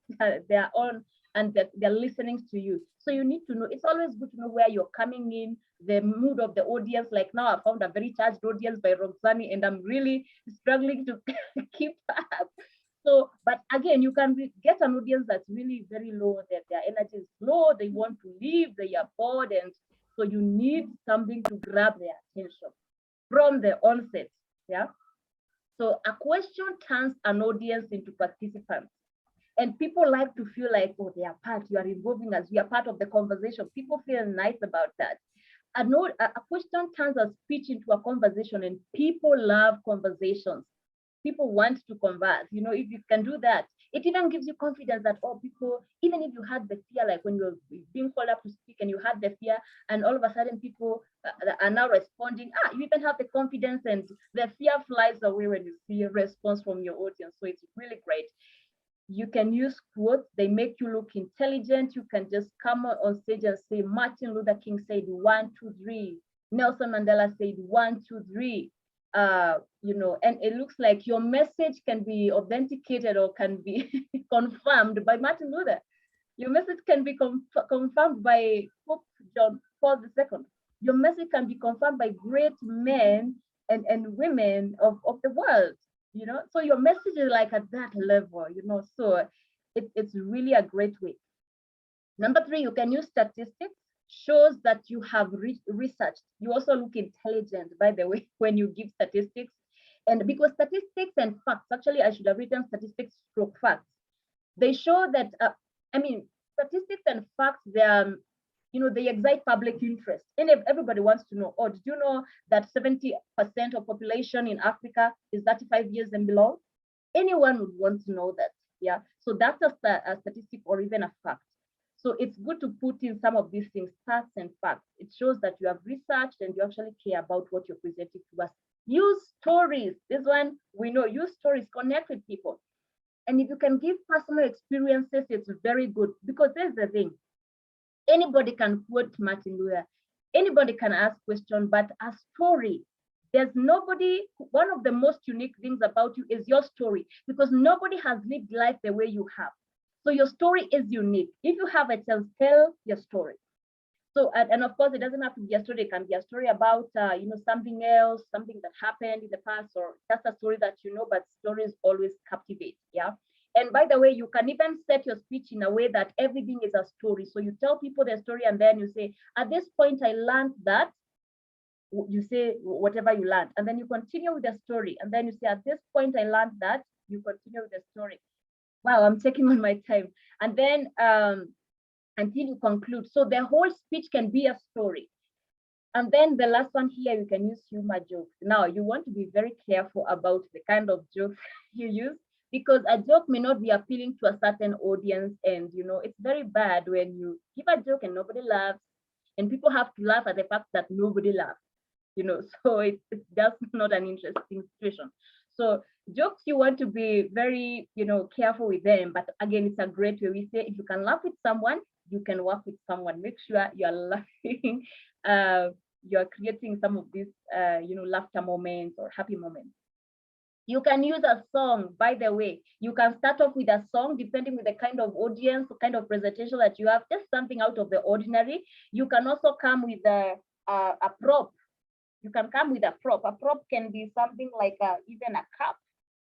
they're on and that they're listening to you. So you need to know, it's always good to know where you're coming in, the mood of the audience. Like now I found a very charged audience by Roxani, and I'm really struggling to keep up. So, but again, you can get an audience that's really very low, that their energy is low, they want to leave, they are bored, and so you need something to grab their attention from the onset. Yeah. So a question turns an audience into participants. And people like to feel like, oh, they are part, you are involving us, we are part of the conversation. People feel nice about that. A question turns a speech into a conversation, and people love conversations. People want to converse. If you can do that, it even gives you confidence that, oh, people, even if you had the fear, like when you're being called up to speak and you had the fear, and all of a sudden people are now responding, you even have the confidence, and the fear flies away when you see a response from your audience. So it's really great. You can use quotes. They make you look intelligent. You can just come on stage and say, Martin Luther King said 1, 2, 3. Nelson Mandela said 1, 2, 3. you know, and it looks like your message can be authenticated or can be confirmed by Martin Luther. Your message can be confirmed by Pope John Paul II. Your message can be confirmed by great men and women of the world, you know. So your message is like at that level, you know, so it's really a great way. Number 3, you can use statistics, shows that you have researched. You also look intelligent, by the way, when you give statistics. And because statistics and facts, actually I should have written statistics stroke facts. They show that, I mean, statistics and facts, you know, they excite public interest. And everybody wants to know, oh, did you know that 70% of population in Africa is 35 years and below? Anyone would want to know that, yeah? So that's a statistic or even a fact. So it's good to put in some of these things, stats and facts. It shows that you have researched and you actually care about what you're presenting to us. Use stories. This one, we know, use stories, connect with people. And if you can give personal experiences, it's very good, because there's the thing. Anybody can quote Martin Luther. Anybody can ask questions, but a story, there's nobody, one of the most unique things about you is your story, because nobody has lived life the way you have. So your story is unique. If you have a chance, tell your story. So, and of course, it doesn't have to be a story. It can be a story about, you know, something else, something that happened in the past, or just a story that you know, but stories always captivate, yeah? And by the way, you can even set your speech in a way that everything is a story. So you tell people their story, and then you say, at this point, I learned that. You say whatever you learned, and then you continue with the story. And then you say, at this point, I learned that. You continue with the story. Wow, I'm taking on my time. And then until you conclude. So the whole speech can be a story. And then the last one here, you can use humor jokes. Now, you want to be very careful about the kind of jokes you use, because a joke may not be appealing to a certain audience. And, you know, it's very bad when you give a joke and nobody laughs, and people have to laugh at the fact that nobody laughs, you know, so it's just not an interesting situation. So jokes, you want to be very, you know, careful with them. But again, it's a great way. We say, if you can laugh with someone, you can work with someone. Make sure you're laughing, you're creating some of these, you know, laughter moments or happy moments. You can use a song, by the way. You can start off with a song, depending with the kind of audience, the kind of presentation that you have, just something out of the ordinary. You can also come with a prop. You can come with a prop. A prop can be something like even a cup,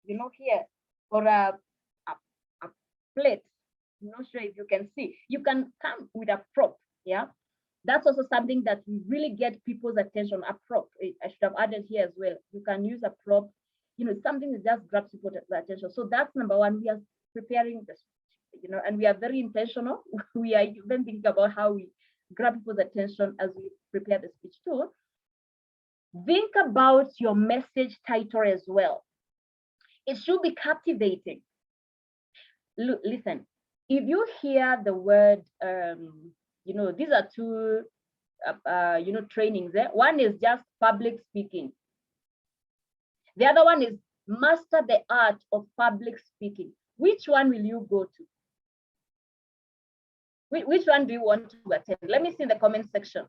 you know, here, or a plate. I'm not sure if you can see. You can come with a prop, yeah? That's also something that will really get people's attention, a prop. I should have added here as well. You can use a prop, you know, something that just grabs people's attention. So that's number one. We are preparing this, you know, and we are very intentional. We are even thinking about how we grab people's attention as we prepare the speech too. Think about your message title as well. It should be captivating. Look, listen, if you hear the word, you know, these are two, you know, trainings there. One is just public speaking. The other one is master the art of public speaking. Which one will you go to? Which one do you want to attend? Let me see in the comment section.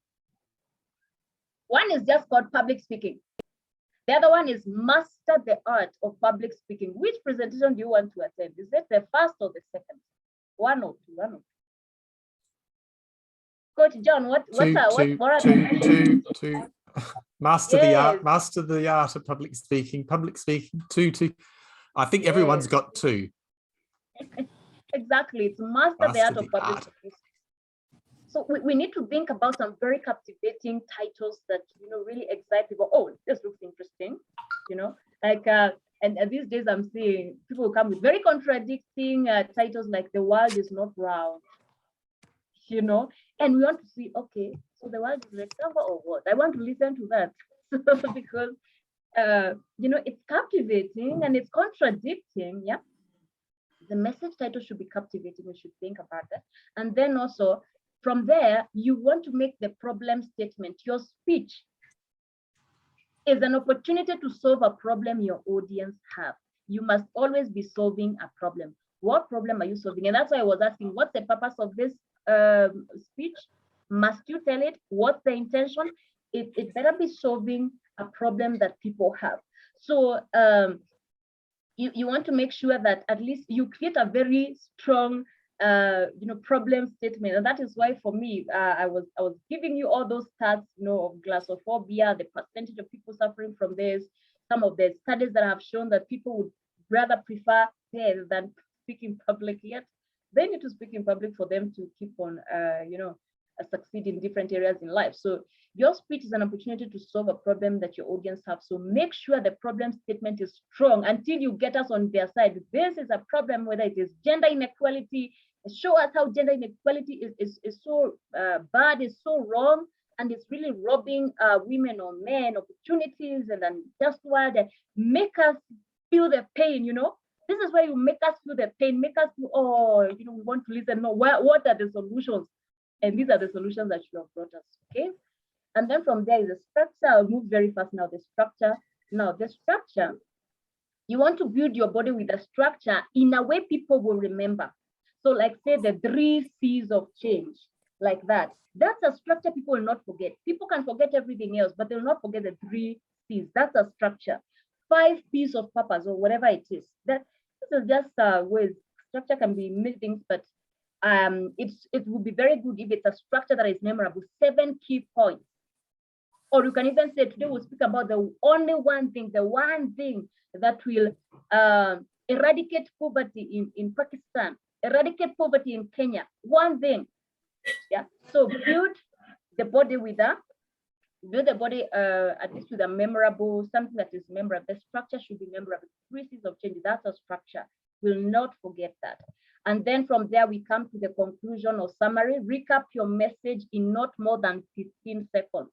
One is just called public speaking. The other one is master the art of public speaking. Which presentation do you want to attend? Is it the first or the second? One or two? One or two? Coach John, what are two. Master the art of public speaking. Two. I think everyone's got two. Exactly, it's master the art of public speaking. So we need to think about some very captivating titles that, you know, really excite people. Oh, this looks interesting, you know, like and these days I'm seeing people come with very contradicting titles, like the world is not round, you know, and we want to see, okay, so the world is rectangle or what? I want to listen to that because you know, it's captivating and it's contradicting. Yeah, the message title should be captivating. We should think about that. And then also from there, you want to make the problem statement. Your speech is an opportunity to solve a problem your audience have. You must always be solving a problem. What problem are you solving? And that's why I was asking, what's the purpose of this speech? Must you tell it? What's the intention? It better be solving a problem that people have. So you want to make sure that at least you create a very strong problem statement. And that is why for me, I was giving you all those stats, of glossophobia, the percentage of people suffering from this, some of the studies that have shown that people would rather prefer death than speak in public, yet they need to speak in public for them to keep on, succeed in different areas in life. So your speech is an opportunity to solve a problem that your audience have. So make sure the problem statement is strong until you get us on their side. This is a problem, whether it is gender inequality. Show us how gender inequality is so bad, is so wrong, and it's really robbing women or men opportunities and then just what make us feel the pain, This is where you make us feel the pain, make us feel, we want to listen. No, what are the solutions? And these are the solutions that you have brought us, okay? And then from there is the structure. I'll move very fast now. The structure. Now, the structure, you want to build your body with a structure in a way people will remember. So like say the 3 C's of change, like that. That's a structure people will not forget. People can forget everything else, but they will not forget the 3 C's. That's a structure. 5 P's of purpose or whatever it is. This is just ways. Structure can be many things, but it would be very good if it's a structure that is memorable. 7 key points. Or you can even say today we'll speak about the only one thing, the one thing that will eradicate poverty in Pakistan, eradicate poverty in Kenya. One thing. Yeah. So build the body with at least with a memorable, something that is memorable. The structure should be memorable. 3 C's of change. That's a structure. We'll not forget that. And then from there, we come to the conclusion or summary. Recap your message in not more than 15 seconds.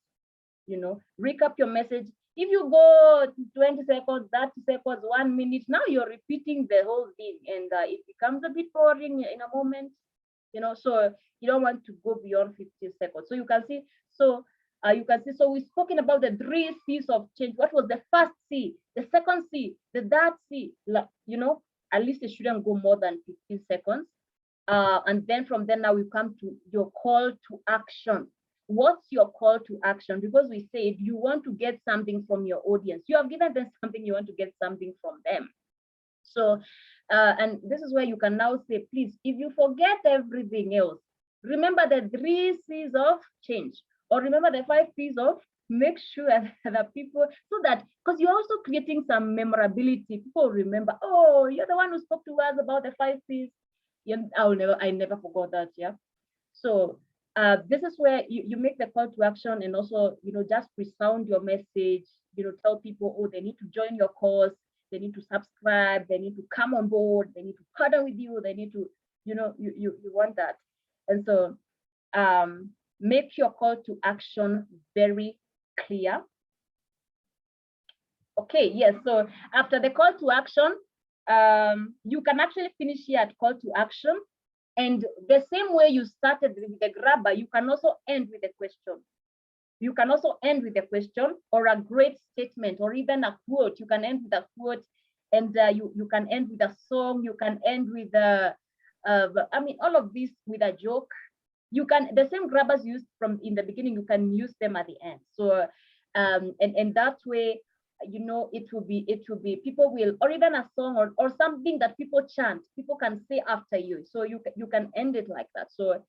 Recap your message. If you go to 20 seconds, 30 seconds, 1 minute, now you're repeating the whole thing. And it becomes a bit boring in a moment, so you don't want to go beyond 15 seconds. So you can see, so we've spoken about the 3 C's of change. What was the first C, the second C, the third C, at least it shouldn't go more than 15 seconds. And then from there, now we come to your call to action. What's your call to action? Because we said you want to get something from your audience. You have given them something, you want to get something from them. So, and this is where you can now say, please, if you forget everything else, remember the 3 C's of change, or remember the 5 P's of make sure that people, so that, because you're also creating some memorability, people remember, oh, you're the one who spoke to us about the 5 P's. Yeah, I never forgot that, yeah. So this is where you make the call to action, and also, just resound your message, tell people, oh, they need to join your course, they need to subscribe, they need to come on board, they need to partner with you, they need to, you want that. And so make your call to action very clear. Okay, yes, so after the call to action, you can actually finish here at call to action. And the same way you started with the grabber, you can also end with a question. You can also end with a question or a great statement, or even a quote. You can end with a quote, and you can end with a song. You can end with all of this with a joke. You can, the same grabbers used from in the beginning, you can use them at the end. So and that way, it will be people will, or even a song or something that people chant, people can say after you. So you can end it like that. So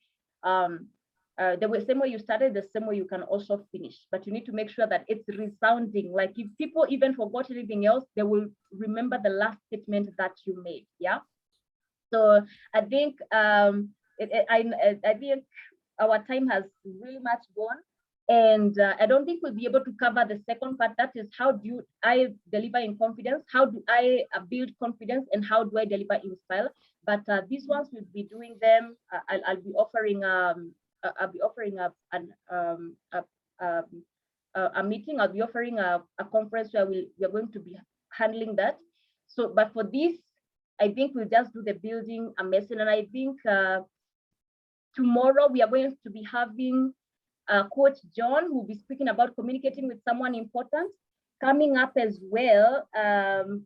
the same way you started, the same way you can also finish, but you need to make sure that it's resounding. Like if people even forgot anything else, they will remember the last statement that you made. Yeah. So I think I think our time has really much gone. And I don't think we'll be able to cover the second part. That is, how do I deliver in confidence? How do I build confidence? And how do I deliver in style? But these ones we'll be doing them. I'll be offering a meeting. I'll be offering a conference where we are going to be handling that. So, but for this, I think we'll just do the building a message. And I think tomorrow we are going to be having Coach John, who will be speaking about communicating with someone important. Coming up as well,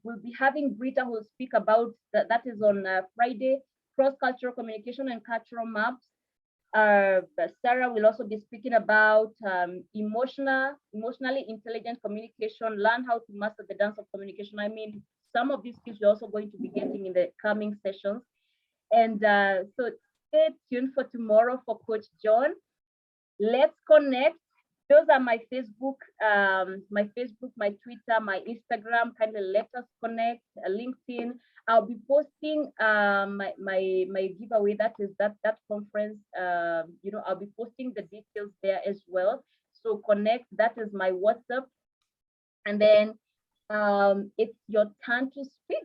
we'll be having Brita, who will speak about that is on Friday, cross-cultural communication and cultural maps. Sarah will also be speaking about emotionally intelligent communication, learn how to master the dance of communication. I mean, some of these skills you're also going to be getting in the coming sessions. And so stay tuned for tomorrow for Coach John. Let's connect. Those are my Facebook, my Twitter, my Instagram. Kindly let us connect. LinkedIn. I'll be posting my giveaway. That is that conference. You know, I'll be posting the details there as well. So connect. That is my WhatsApp. And then it's your turn to speak.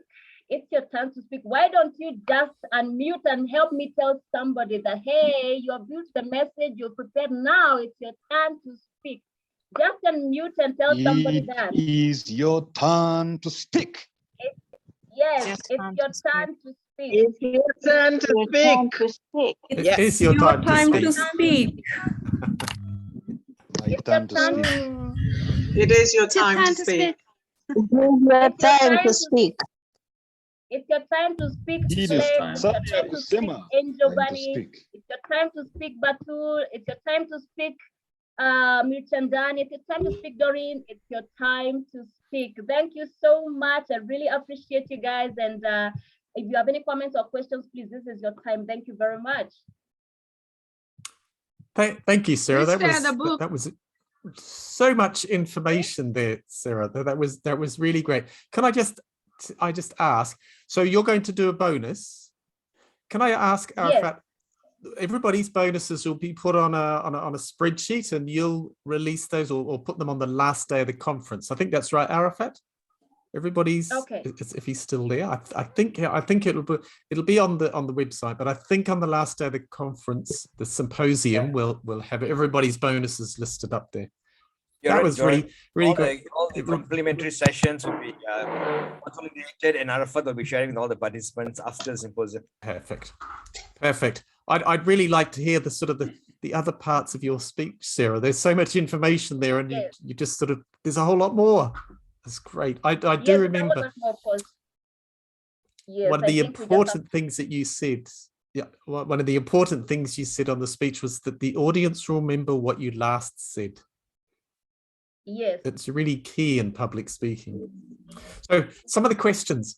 It's your turn to speak. Why don't you just unmute and help me tell somebody that, hey, you have built the message, you're prepared now, it's your turn to speak. Just unmute and tell somebody that. It is your turn to speak. Yes, it's your turn to speak. It's your turn to speak. It is your time to speak. My turn to speak. It is your time to speak. It is your time to speak. It's your time to speak. It is time. It's your time to speak, Angel Bunny. It's your time to speak, Batul. It's your time to speak, Mirchandan. It's your time to speak, Doreen. It's your time to speak. Thank you so much. I really appreciate you guys. And if you have any comments or questions, please, this is your time. Thank you very much. Thank you, Sarah. That was so much information there, Sarah. That was really great. Can I just ask, so you're going to do a bonus? Can I ask Arafat, everybody's bonuses will be put on a spreadsheet and you'll release those or put them on the last day of the conference? I think that's right, Arafat. Everybody's okay. If he's still there, I think it'll be on the website, but I think on the last day of the conference, the symposium, we'll have everybody's bonuses listed up there. You're that was really great. All the complimentary sessions will be consolidated, and Arafat will be sharing with all the participants after the symposium. Perfect. I'd really like to hear the sort of the other parts of your speech, Sarah. There's so much information there, and you just sort of, there's a whole lot more. That's great. I do remember one of the important things that you said. Yeah, one of the important things you said on the speech was that the audience will remember what you last said. Yes, it's really key in public speaking. So some of the questions.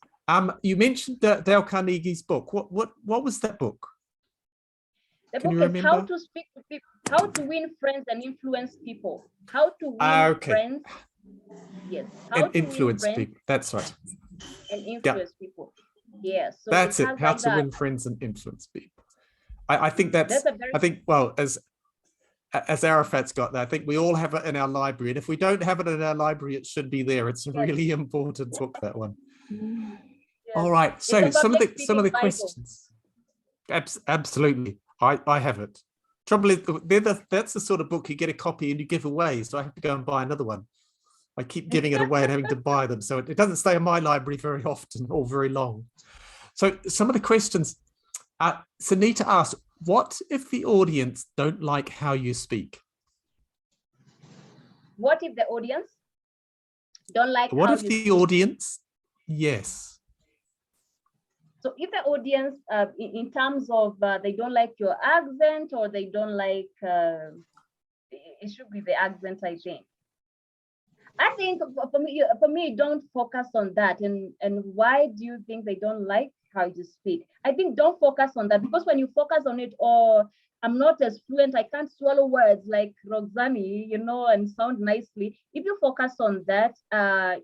You mentioned Dale Carnegie's book. What was that book? The book is How to Speak to People, How to Win Friends and Influence People. How to win friends. Yes. How to influence people. That's right. And influence people. Yes. So that's it. How to win friends and influence people. I think that's I think, well, as Arafat's got that, I think we all have it in our library. And if we don't have it in our library, it should be there. It's a really important book, that one. Yes. All right. So some of the questions. Absolutely. I have it. Trouble is, that's the sort of book you get a copy and you give away. So I have to go and buy another one. I keep giving it away and having to buy them. So it doesn't stay in my library very often or very long. So some of the questions, Sunita asked, what if the audience don't like how you speak? What if the audience don't like what if the audience? Yes. So if the audience, in terms of they don't like your accent or they don't like, it should be the accent, I think. I think for me, don't focus on that. And why do you think they don't like how you speak? I think don't focus on that, because when you focus on it, or I'm not as fluent, I can't swallow words like Roxani, you know, and sound nicely. If you focus on that,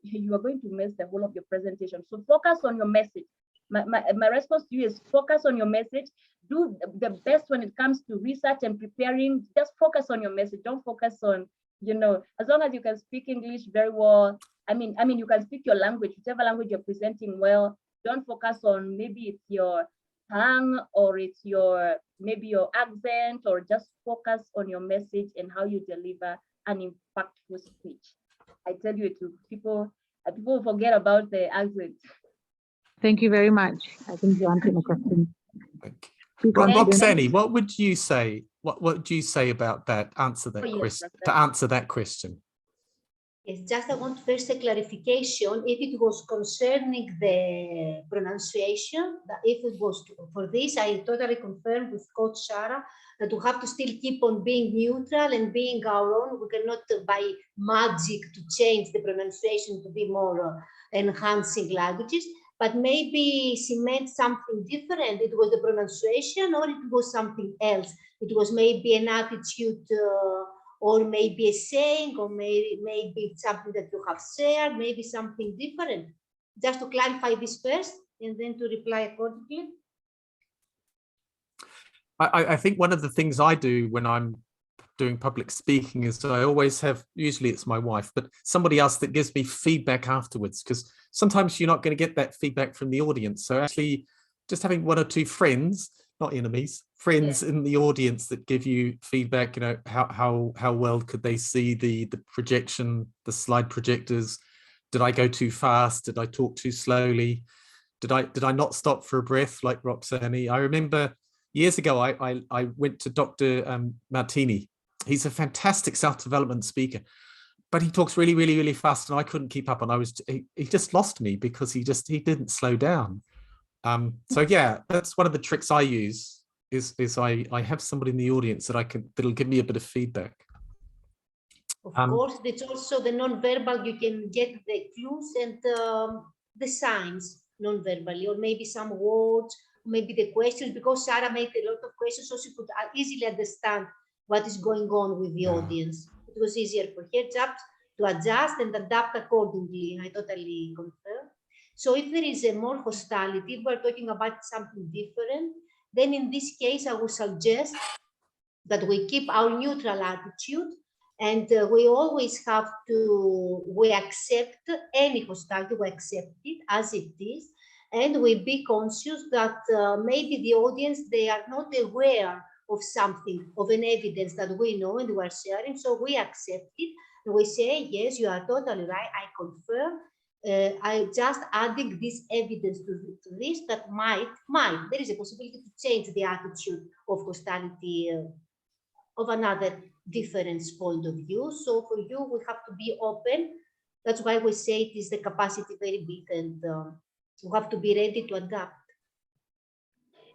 you are going to miss the whole of your presentation. So focus on your message. My response to you is focus on your message. Do the best when it comes to research and preparing. Just focus on your message. Don't focus on, you know, as long as you can speak English very well. I mean, you can speak your language, whichever language you're presenting well. Don't focus on maybe it's your tongue or it's maybe your accent, or just focus on your message and how you deliver an impactful speech. I tell you, people forget about the accent. Thank you very much. I think you answered my question. Roxani, what would you say? What would you say about that? Answer that question. To answer that question. Yes, just I want first a clarification. If it was concerning the pronunciation, that if it was for this, I totally confirm with Coach Sarah that we have to still keep on being neutral and being our own. We cannot by magic to change the pronunciation to be more enhancing languages, but maybe she meant something different. It was the pronunciation or it was something else. It was maybe an attitude or maybe a saying, or maybe something that you have shared, maybe something different. Just to clarify this first and then to reply accordingly. I think one of the things I do when I'm doing public speaking is I always have, usually it's my wife, but somebody else that gives me feedback afterwards, because sometimes you're not going to get that feedback from the audience. So actually just having one or two friends, not enemies, friends in the audience that give you feedback, you know, how well could they see the projection, the slide projectors? Did I go too fast? Did I talk too slowly? Did I not stop for a breath like Roxani? I remember years ago, I went to Dr. Martini. He's a fantastic self-development speaker, but he talks really, really, really fast and I couldn't keep up, and he just lost me because he didn't slow down. So yeah, that's one of the tricks I use is I have somebody in the audience that'll give me a bit of feedback. Of course, it's also the non-verbal. You can get the clues and the signs non-verbally, or maybe some words, maybe the questions, because Sarah made a lot of questions, so she could easily understand what is going on with the audience. It was easier for her just to adjust and adapt accordingly. I totally confirm. So if there is a more hostility, if we're talking about something different, then in this case, I would suggest that we keep our neutral attitude, and we always have to, we accept any hostility, we accept it as it is, and we be conscious that maybe the audience, they are not aware of something, of an evidence that we know and we are sharing, so we accept it, and we say, yes, you are totally right, I confirm. I just adding this evidence to this that might, there is a possibility to change the attitude of hostility of another difference point of view. So for you, we have to be open. That's why we say it is the capacity very big, and we have to be ready to adapt.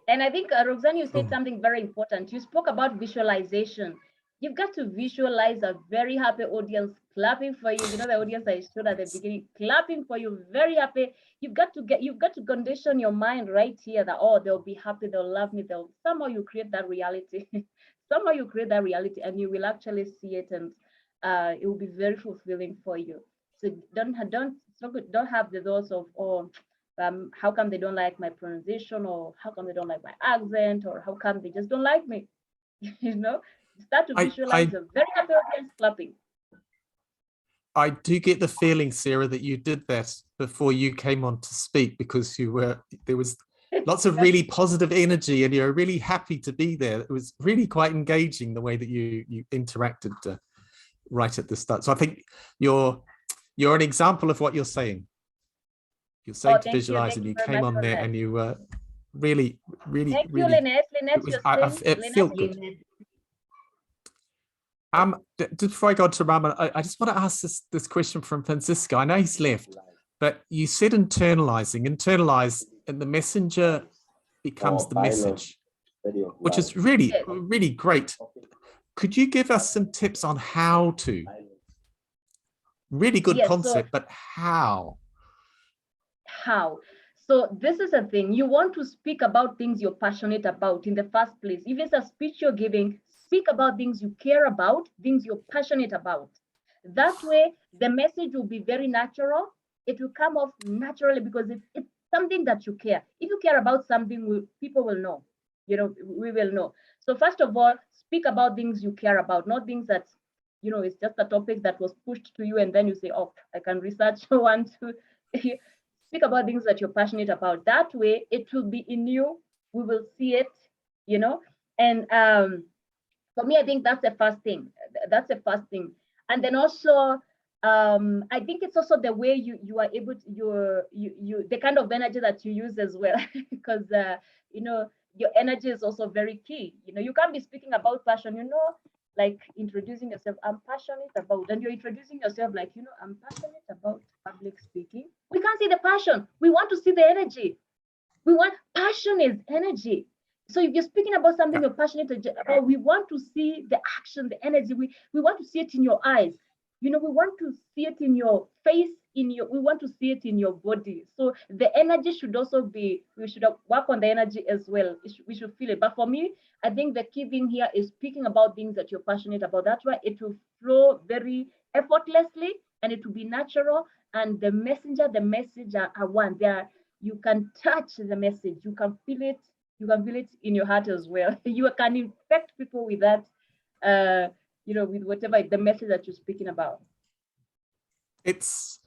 And I think, Roxani, you said something very important. You spoke about visualization. You've got to visualize a very happy audience clapping for you. You know, the audience I showed at the beginning, clapping for you, very happy. You've got to condition your mind right here that, oh, they'll be happy, they'll love me, somehow you create that reality. Somehow you create that reality and you will actually see it, and it will be very fulfilling for you. So don't have the thoughts of, oh, how come they don't like my pronunciation, or how come they don't like my accent, or how come they just don't like me? You know, start to visualize a very happy audience clapping. I do get the feeling, Sarah, that you did that before you came on to speak, because there was lots of really positive energy and you're really happy to be there. It was really quite engaging the way that you interacted right at the start. So I think you're an example of what you're saying. You're saying to visualize, and you came on there and you were really, really, thank really. You, Lynette, It felt good. Before I go on to Raman, I just want to ask this question from Francisco. I know he's left, but you said internalize, and the messenger becomes the message, which is really, really great. Could you give us some tips on how to? Really good concept, but how? How? So this is a thing. You want to speak about things you're passionate about in the first place. If it's a speech you're giving, speak about things you care about, things you're passionate about. That way, the message will be very natural. It will come off naturally because it's something that you care. If you care about something, people will know. You know, we will know. So first of all, speak about things you care about, not things that, you know, it's just a topic that was pushed to you and then you say, oh, I can research one, two. Speak about things that you're passionate about. That way, it will be in you. We will see it, you know. And for me, I think that's the first thing. That's the first thing. And then also, I think it's also the way you are able to, the kind of energy that you use as well, because you know, your energy is also very key. You know, you can't be speaking about passion. You know, like introducing yourself, I'm passionate about, and you're introducing yourself like, I'm passionate about public speaking. We can't see the passion. We want to see the energy. Passion is energy. So if you're speaking about something you're passionate about, we want to see the action, the energy. We want to see it in your eyes. We want to see it in your face, we want to see it in your body. So the energy should also be, we should work on the energy as well. We should feel it. But for me, I think the key thing here is speaking about things that you're passionate about. That's why it will flow very effortlessly and it will be natural. And the messenger, the message are one. You can touch the message. You can feel it. You can feel it in your heart as well. You can infect people with that, with whatever the message that you're speaking about. It's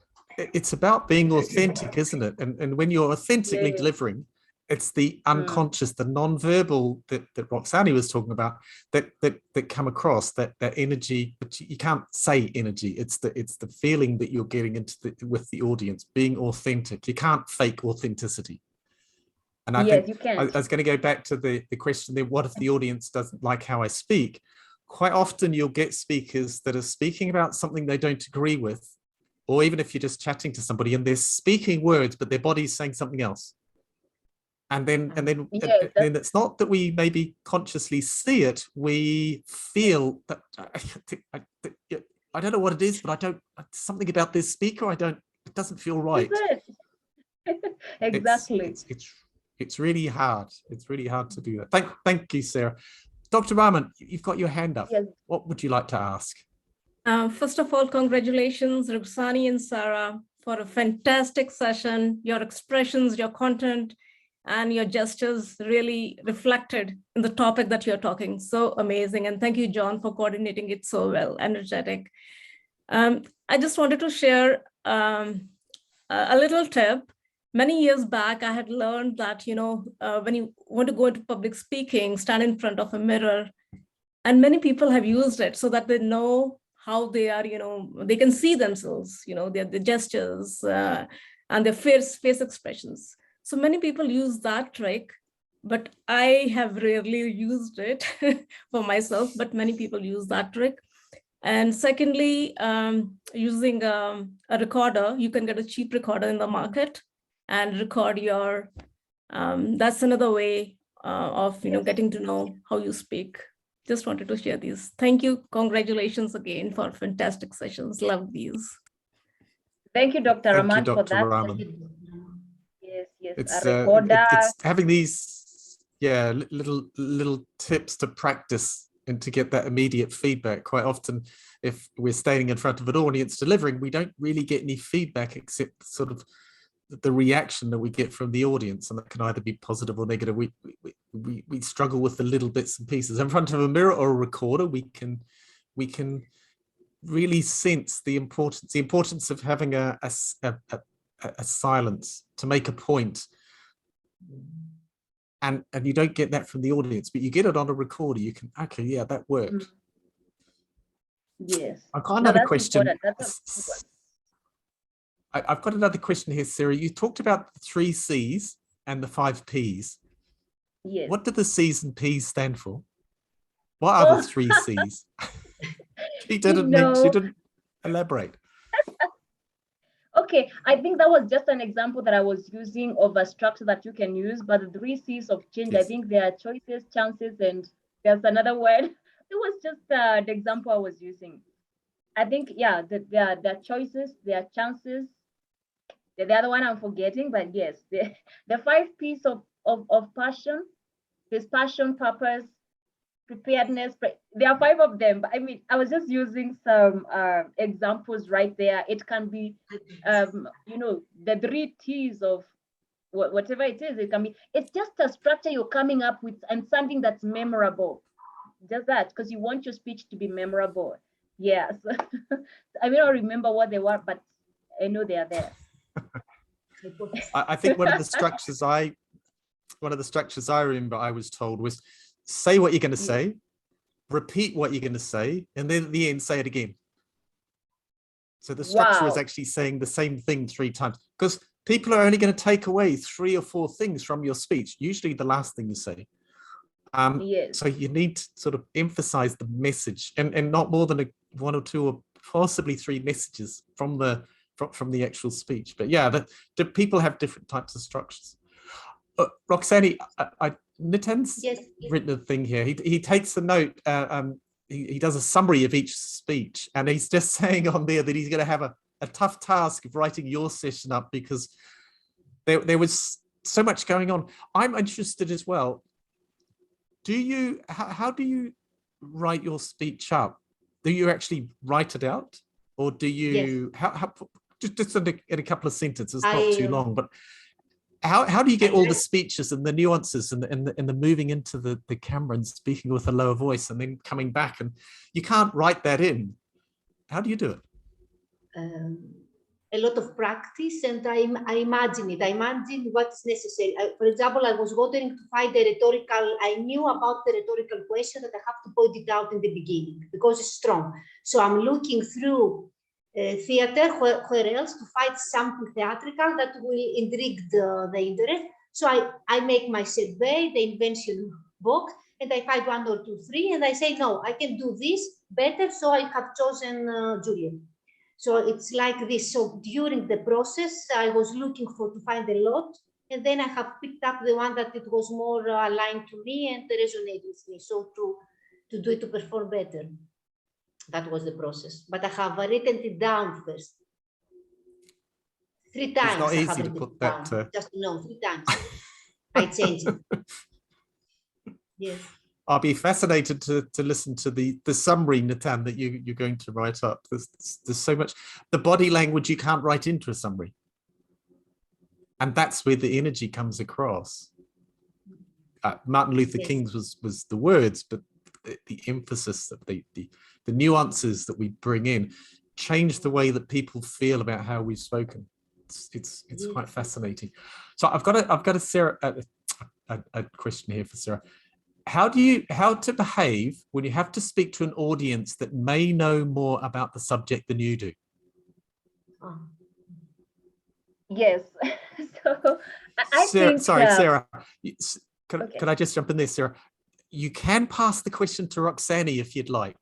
about being authentic, isn't it? And when you're authentically delivering, it's the unconscious, the non-verbal that Roxani was talking about that come across, that energy, but you can't say energy. It's the feeling that you're getting into with the audience, being authentic. You can't fake authenticity. And I think you can. I was going to go back to the question there, what if the audience doesn't like how I speak? Quite often you'll get speakers that are speaking about something they don't agree with, or even if you're just chatting to somebody and they're speaking words, but their body's saying something else. And then it's not that we maybe consciously see it, we feel that, I don't know what it is, but something about this speaker, it doesn't feel right. Exactly. It's really hard. It's really hard to do that. Thank you, Sarah. Dr. Rahman, you've got your hand up. Yes. What would you like to ask? First of all, congratulations, Roxani and Sarah, for a fantastic session. Your expressions, your content, and your gestures really reflected in the topic that you're talking. So amazing. And thank you, John, for coordinating it so well, energetic. I just wanted to share a little tip. Many years back, I had learned that, when you want to go into public speaking, stand in front of a mirror, and many people have used it so that they know how they are, they can see themselves, their gestures and their face expressions. So many people use that trick, but I have rarely used it for myself, but many people use that trick. And secondly, using a recorder, you can get a cheap recorder in the market and record your, that's another way of, getting to know how you speak. Just wanted to share these. Thank you. Congratulations again for fantastic sessions. Love these. Thank you, Dr. Rahman, Dr. for that. Rahman. Yes, It's having these little tips to practice and to get that immediate feedback. Quite often, if we're standing in front of an audience delivering, we don't really get any feedback except sort of the reaction that we get from the audience, and that can either be positive or negative. We struggle with the little bits and pieces. In front of a mirror or a recorder, we can really sense the importance of having a silence to make a point. And you don't get that from the audience, but you get it on a recorder. You can, okay, yeah, that worked. Yes. I've got another question. I've got another question here, Sarah. You talked about the 3 C's and the 5 P's. Yes. What do the C's and P's stand for? What are the 3 C's? She didn't elaborate. Okay, I think that was just an example that I was using of a structure that you can use, but the 3 C's of change, yes. I think there are choices, chances, and there's another word. It was just the example I was using. I think, yeah, there are choices, there are chances. The other one I'm forgetting, but yes, the 5 P's of passion, there's passion, purpose, preparedness. There are 5 of them, but I mean, I was just using some examples right there. It can be, the 3 T's of whatever it is. It can be, it's just a structure you're coming up with and something that's memorable. Just that, because you want your speech to be memorable. Yes. I may not remember what they were, but I know they are there. I think one of the structures I remember I was told was say what you're going to say, repeat what you're going to say, and then at the end say it again. So the structure is actually saying the same thing 3 times, because people are only going to take away 3 or 4 things from your speech, usually the last thing you say. Yes. So you need to sort of emphasize the message, and not more than one or two or possibly three messages from the actual speech. But yeah, the people have different types of structures. Roxani, Nitin's written a thing here. He takes a note. He does a summary of each speech, and he's just saying on there that he's going to have a tough task of writing your session up because there was so much going on. I'm interested as well. How do you write your speech up? Do you actually write it out, or do you just in a couple of sentences, not too long, but how do you get all the speeches and the nuances and the moving into the camera and speaking with a lower voice and then coming back, and you can't write that in? How do you do it? A lot of practice, and I imagine it. I imagine what's necessary. For example, I was wanting to find a rhetorical. I knew about the rhetorical question that I have to point it out in the beginning because it's strong. So I'm looking through theater, where else to find something theatrical that will intrigue the interest. So I make my survey, the invention box, and I find 1 or 2, 3, and I say, no, I can do this better. So I have chosen Juliet. So it's like this. So during the process, I was looking to find a lot, and then I have picked up the one that it was more aligned to me and resonated with me. So to do it, to perform better. That was the process. But I have written it down first. 3 times. It's not I have easy to written put it that. down. Just to know, 3 times. I changed it. Yes. I'll be fascinated to listen to the summary, Nitin, that you're going to write up. There's so much. The body language you can't write into a summary. And that's where the energy comes across. Martin Luther King's was the words, but the emphasis, of the nuances that we bring in change the way that people feel about how we've spoken. It's quite fascinating. So I've got a Sarah a question here for Sarah. How to behave when you have to speak to an audience that may know more about the subject than you do? Yes. So I Sarah, think. Sorry, Sarah. Can I just jump in there, Sarah? You can pass the question to Roxani if you'd like.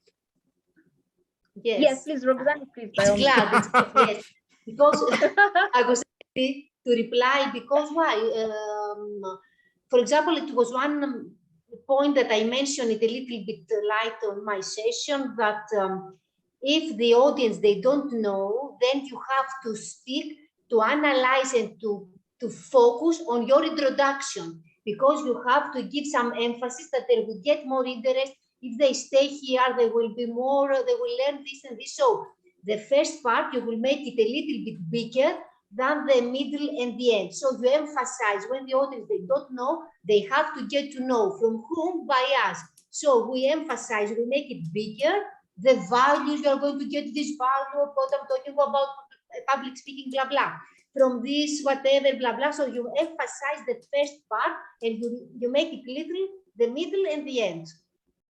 Yes, please, Roxani, please. It's glad. Yes, because I was ready to reply. Because why? For example, it was one point that I mentioned it a little bit light on my session, that if the audience, they don't know, then you have to speak, to analyze, and to focus on your introduction, because you have to give some emphasis that they will get more interest. If they stay here, they will be more, they will learn this and this. So the first part, you will make it a little bit bigger than the middle and the end. So you emphasize when the audience, they don't know, they have to get to know from whom, by us. So we emphasize, we make it bigger, the values, you are going to get this value of what I'm talking about, public speaking, blah, blah. From this, whatever, blah, blah. So you emphasize the first part and you make it little, the middle and the end.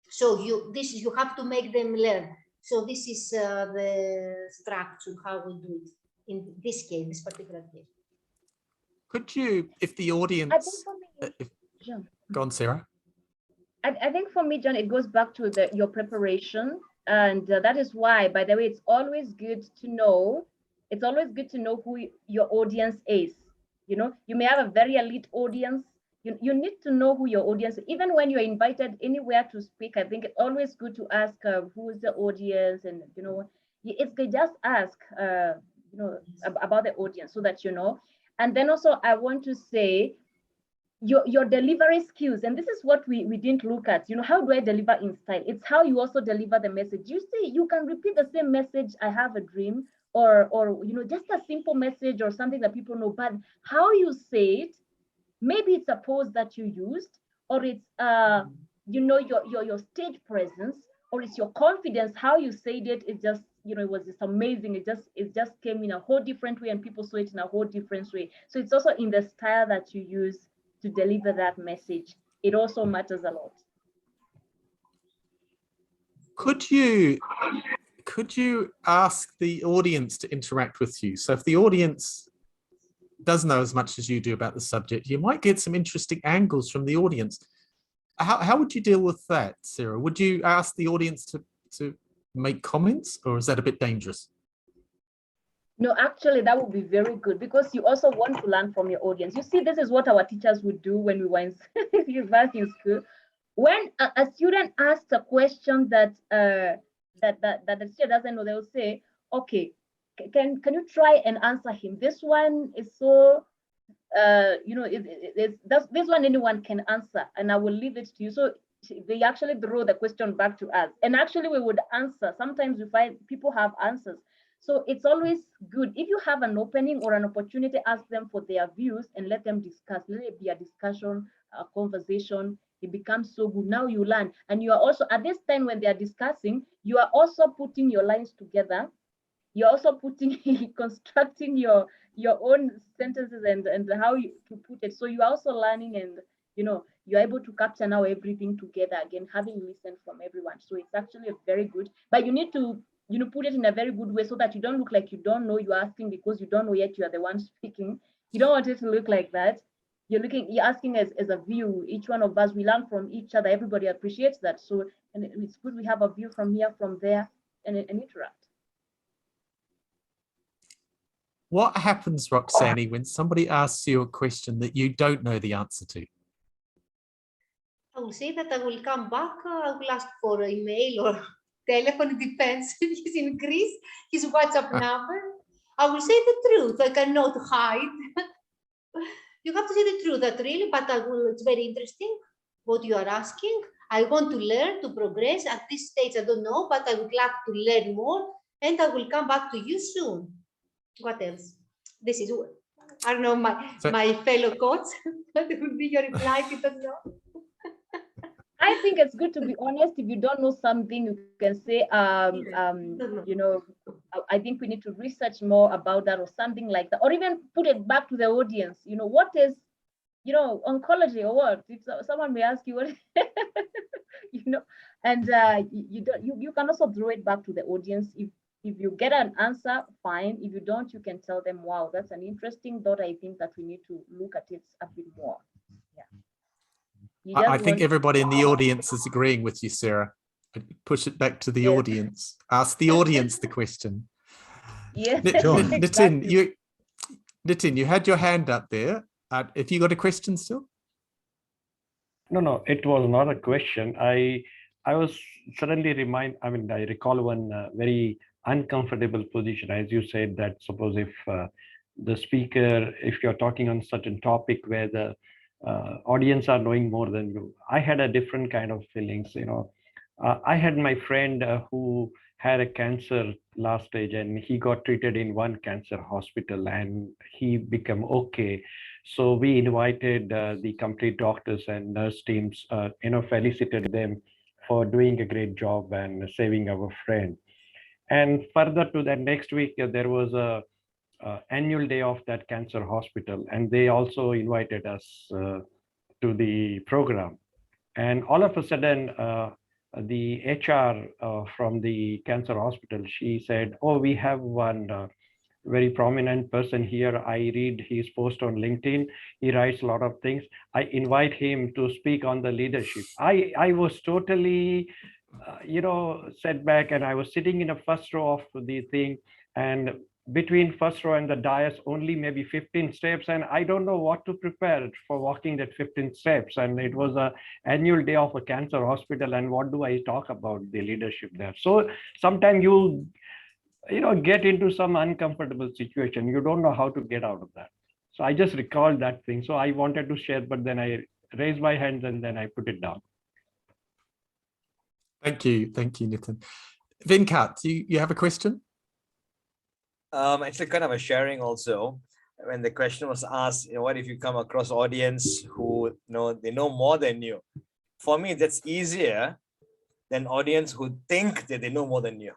So you have to make them learn. So this is the structure, how we do it. In this case, this particular case. Could you, if the audience... John. Go on, Sarah. I think for me, John, it goes back to your preparation. And that is why, by the way, it's always good to know who your audience is. You know, you may have a very elite audience. You need to know who your audience is. Even when you're invited anywhere to speak, I think it's always good to ask who is the audience, and, you know, it's good, just ask, you know, about the audience so that you know. And then also I want to say your delivery skills, and this is what we didn't look at. You know, how do I deliver in style? It's how you also deliver the message. You see, you can repeat the same message, I have a dream, or you know, just a simple message or something that people know, but how you say it, maybe it's a pose that you used, or it's you know, your stage presence, or it's your confidence, how you said it. It just, you know, it was just amazing. It just came in a whole different way, and people saw it in a whole different way. So it's also in the style that you use to deliver that message. It also matters a lot. Could you ask the audience to interact with you? So if the audience does know as much as you do about the subject, you might get some interesting angles from the audience. How would you deal with that, Sarah? Would you ask the audience to make comments, or is that a bit dangerous? No, actually, that would be very good because you also want to learn from your audience. You see, this is what our teachers would do when we were in university in school. When a student asks a question that that the teacher doesn't know, they will say, "Okay, can you try and answer him? This one is so, you know, this one anyone can answer, and I will leave it to you." So they actually throw the question back to us, and actually we would answer. Sometimes we find people have answers. So it's always good if you have an opening or an opportunity, ask them for their views and let them discuss. Let it be a discussion, a conversation. It becomes so good. Now you learn. And you are also, at this time when they are discussing, you are also putting your lines together. You're also putting, constructing your own sentences and how to put it. So you are also learning, and you know, you're able to capture now everything together again, having listened from everyone. So it's actually a very good, but you need to, you know, put it in a very good way so that you don't look like you don't know. You're asking because you don't know yet you are the one speaking. You don't want it to look like that. You're asking as a view. Each one of us, we learn from each other. Everybody appreciates that. So, and it's good we have a view from here, from there, and interact. What happens, Roxani, when somebody asks you a question that you don't know the answer to? I will say that I will come back. I will ask for an email or telephone. It depends if he's in Greece, his WhatsApp number. I will say the truth. I cannot hide. You have to say the truth, that really, but it's very interesting what you are asking. I want to learn, to progress. At this stage, I don't know, but I would like to learn more, and I will come back to you soon. What else? This is, I don't know, my fellow coach. What will be your reply if you don't know? I think it's good to be honest. If you don't know something, you can say, you know, I think we need to research more about that or something like that, or even put it back to the audience. You know, what is, you know, oncology or what? If someone may ask you what, you know, and you can also throw it back to the audience. If you get an answer, fine. If you don't, you can tell them, wow, that's an interesting thought. I think that we need to look at it a bit more. Yeah. I think everybody in the audience is agreeing with you, Sarah. Push it back to the audience. Ask the audience the question. Yeah. Nitin, you had your hand up there. Have you got a question still? No, it was not a question. I was suddenly I recall one very uncomfortable position, as you said, that suppose if the speaker, if you're talking on certain topic where the audience are knowing more than you. I had a different kind of feelings, you know. I had my friend who had a cancer last stage, and he got treated in one cancer hospital and he became okay. So we invited the complete doctors and nurse teams, you know, felicited them for doing a great job and saving our friend. And further to that, next week, there was a annual day of that cancer hospital, and they also invited us to the program. And all of a sudden, the HR from the cancer hospital, she said, oh, we have one very prominent person here. I read his post on LinkedIn. He writes a lot of things. I invite him to speak on the leadership. I was totally, you know, set back, and I was sitting in the first row of the thing, and between first row and the dais, only maybe 15 steps, and I don't know what to prepare for walking that 15 steps. And it was an annual day of a cancer hospital, and what do I talk about the leadership there? So sometimes you know, get into some uncomfortable situation. You don't know how to get out of that. So I just recalled that thing. So I wanted to share, but then I raised my hands and then I put it down. Thank you, Nitin. Venkat, you have a question? Actually, kind of a sharing also. When the question was asked, you know, what if you come across audience who, you know, they know more than you? For me, that's easier than audience who think that they know more than you.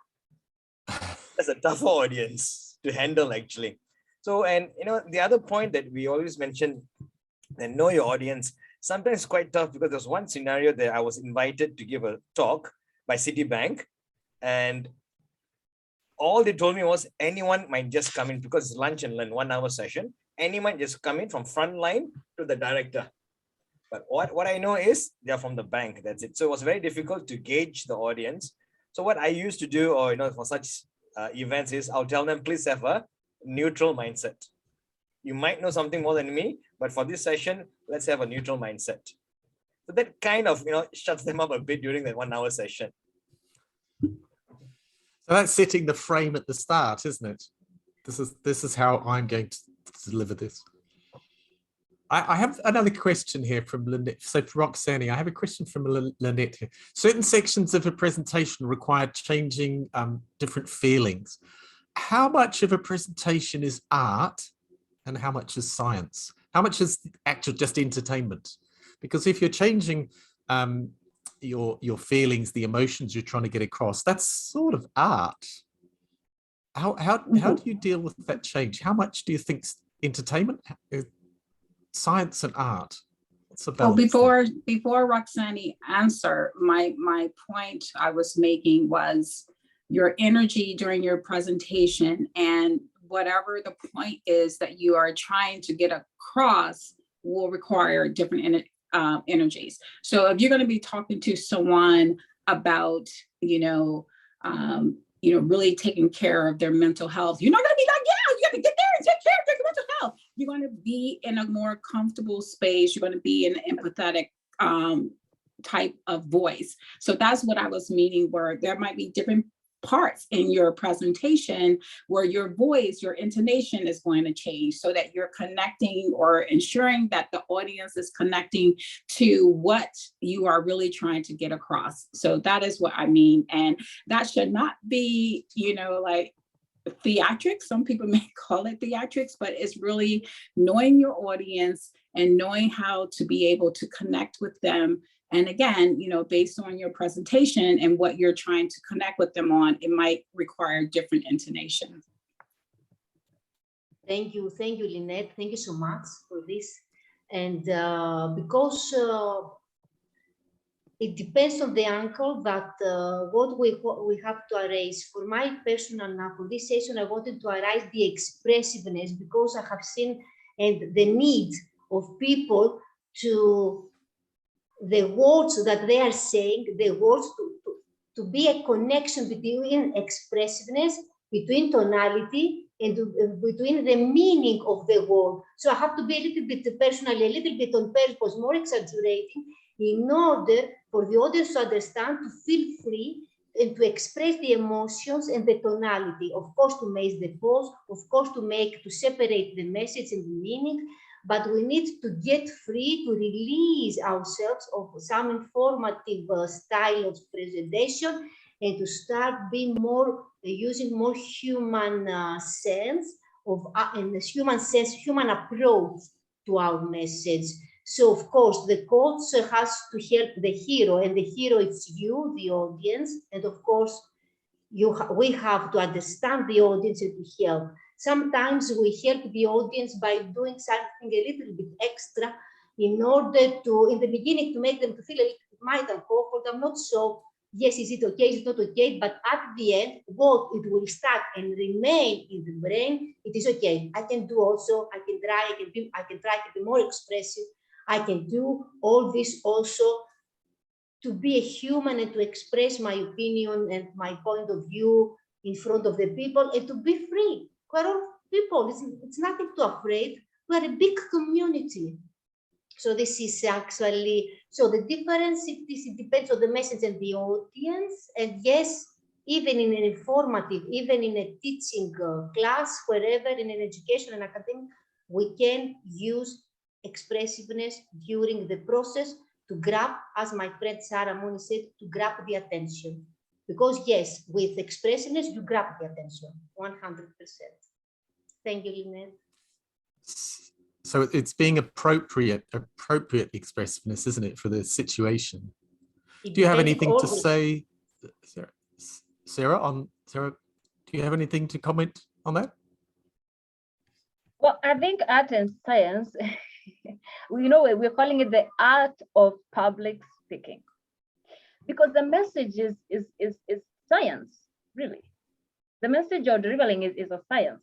That's a tougher audience to handle, actually. So, and you know, the other point that we always mention, and know your audience, sometimes it's quite tough, because there's one scenario that I was invited to give a talk by Citibank, and all they told me was anyone might just come in, because it's lunch and learn 1 hour session. Anyone just come in from front line to the director. But what I know is they're from the bank. That's it. So it was very difficult to gauge the audience. So what I used to do, or for such events, is I'll tell them, please have a neutral mindset. You might know something more than me, but for this session, let's have a neutral mindset. So that kind of shuts them up a bit during that 1 hour session. So that's setting the frame at the start, isn't it? This is how I'm going to deliver this. I have another question here from Lynette. So for Roxani, I have a question from Lynette here. Certain sections of a presentation require changing different feelings. How much of a presentation is art and how much is science? How much is actual just entertainment? Because if you're changing your feelings, the emotions you're trying to get across, that's sort of art. How do you deal with that change? How much do you think's entertainment? Science and art. Well, before Roxani answer, my point I was making was your energy during your presentation and whatever the point is that you are trying to get across will require different energies. So if you're going to be talking to someone about, really taking care of their mental health, you're not going to be like, yeah, you got to get there and take care of your mental health. You're going to be in a more comfortable space. You're going to be in an empathetic type of voice. So that's what I was meaning, where there might be different parts in your presentation where your voice, your intonation is going to change so that you're connecting or ensuring that the audience is connecting to what you are really trying to get across. So that is what I mean. And that should not be, like theatrics. Some people may call it theatrics, but it's really knowing your audience and knowing how to be able to connect with them. And again, based on your presentation and what you're trying to connect with them on, it might require different intonations. Thank you, Lynette. Thank you so much for this. And because it depends on the angle that what we have to arise. For my personal now, for this session, I wanted to arise the expressiveness because I have seen and the need of people to the words that they are saying, the words to be a connection between expressiveness, between tonality, and between the meaning of the word. So I have to be a little bit personally, a little bit on purpose, more exaggerating, in order for the audience to understand, to feel free, and to express the emotions and the tonality. Of course, to make the pause, of course, to separate the message and the meaning, but we need to get free to release ourselves of some informative style of presentation and to start being more, using more human sense and human approach to our message. So of course, the coach has to help the hero, and the hero is you, the audience, and of course, we have to understand the audience and to help. Sometimes we help the audience by doing something a little bit extra in order to, in the beginning, to make them to feel a little bit mild and comfortable. Not so, yes, is it okay, is it not okay? But at the end, what it will start and remain in the brain, it is okay. I can do also, I can try to be more expressive. I can do all this also to be a human and to express my opinion and my point of view in front of the people and to be free. We're all people, it's nothing to afraid. We're a big community. So this is actually, so the difference, it depends on the message and the audience. And yes, even in an informative, even in a teaching class, wherever, in an education and academic, we can use expressiveness during the process to grab, as my friend Sarah Munyi said, to grab the attention. Because yes, with expressiveness, you grab the attention, 100%. Thank you, Lynette. So it's being appropriate expressiveness, isn't it, for the situation? Do you have anything to say, Sarah, do you have anything to comment on that? Well, I think art and science, we're calling it the art of public speaking, because the message is science, really. The message you're delivering is a science.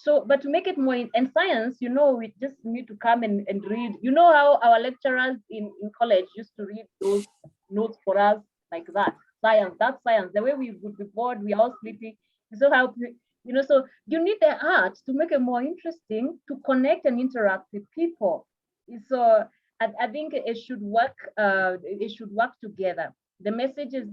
So, but to make it more in science, you know, we just need to come and read. You know how our lecturers in college used to read those notes for us like that. Science, that's science. The way we would be bored, we are all sleepy. So how, you know, so you need the art to make it more interesting, to connect and interact with people. So I think it should work. It should work together. The message is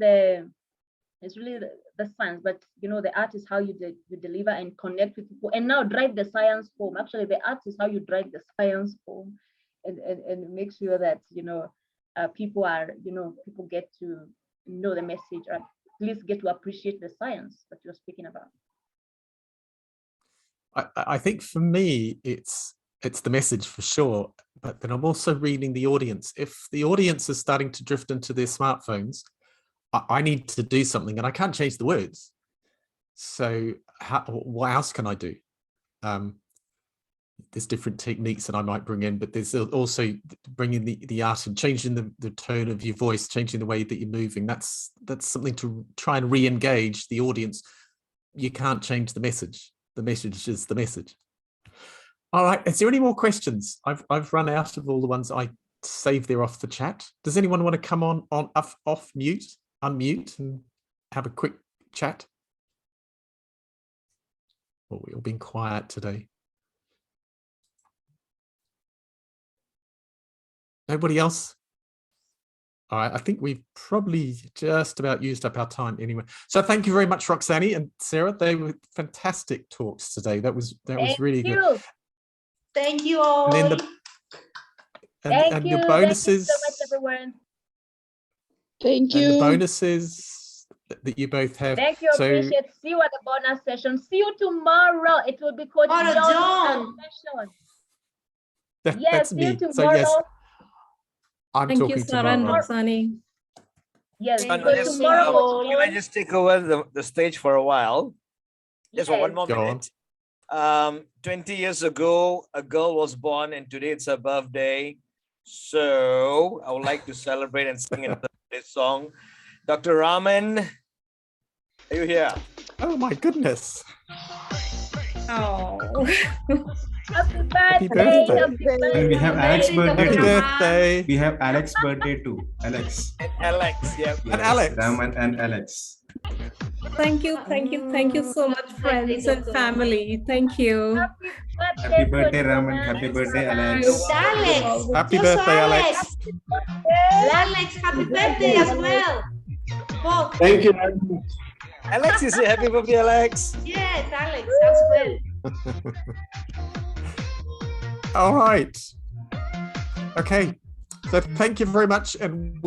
it's really the science, but you know, the art is how you deliver and connect with people, and now drive the science home. Actually, the art is how you drive the science home, and make sure that, you know, people get to know the message, or at least get to appreciate the science that you're speaking about. I think for me, it's the message for sure, but then I'm also reading the audience. If the audience is starting to drift into their smartphones, I need to do something, and I can't change the words. So what else can I do? There's different techniques that I might bring in, but there's also bringing the art and changing the tone of your voice, changing the way that you're moving. That's something to try and re-engage the audience. You can't change the message. The message is the message. All right, is there any more questions? I've run out of all the ones I saved there off the chat. Does anyone want to come on off mute, unmute, and have a quick chat? Well, we've all been quiet today. Nobody else? All right, I think we've probably just about used up our time anyway. So thank you very much, Roxani and Sarah. They were fantastic talks today. That was really good. Thank you all. And then your bonuses. Thank you so much, everyone. Thank you. And the bonuses that you both have. Thank you. Appreciate. See you at the bonus session. See you tomorrow. It will be called John's session. That's me. So yes, I'm Thank talking you, Sarah and tomorrow. Roxani. Yes, tomorrow. Can I just take over the stage for a while? Just for one more minute. 20 years ago, a girl was born, and today it's her birthday. So I would like to celebrate and sing another birthday song. Dr. Raman, are you here? Oh my goodness. Oh. Happy birthday. And we have Alex's birthday Happy too. birthday. We have Alex's birthday too. Alex. And Alex, yeah. Yes, And Alex. Raman and Alex. Thank you so much, friends and family. Thank you. Happy birthday, Raman. Happy birthday, Alex. Alex. Happy birthday, Alex. Alex, happy birthday as well. Both. Thank you. Alex is here. Happy birthday, Alex. Yes, Alex as well. All right. Okay. So thank you very much. And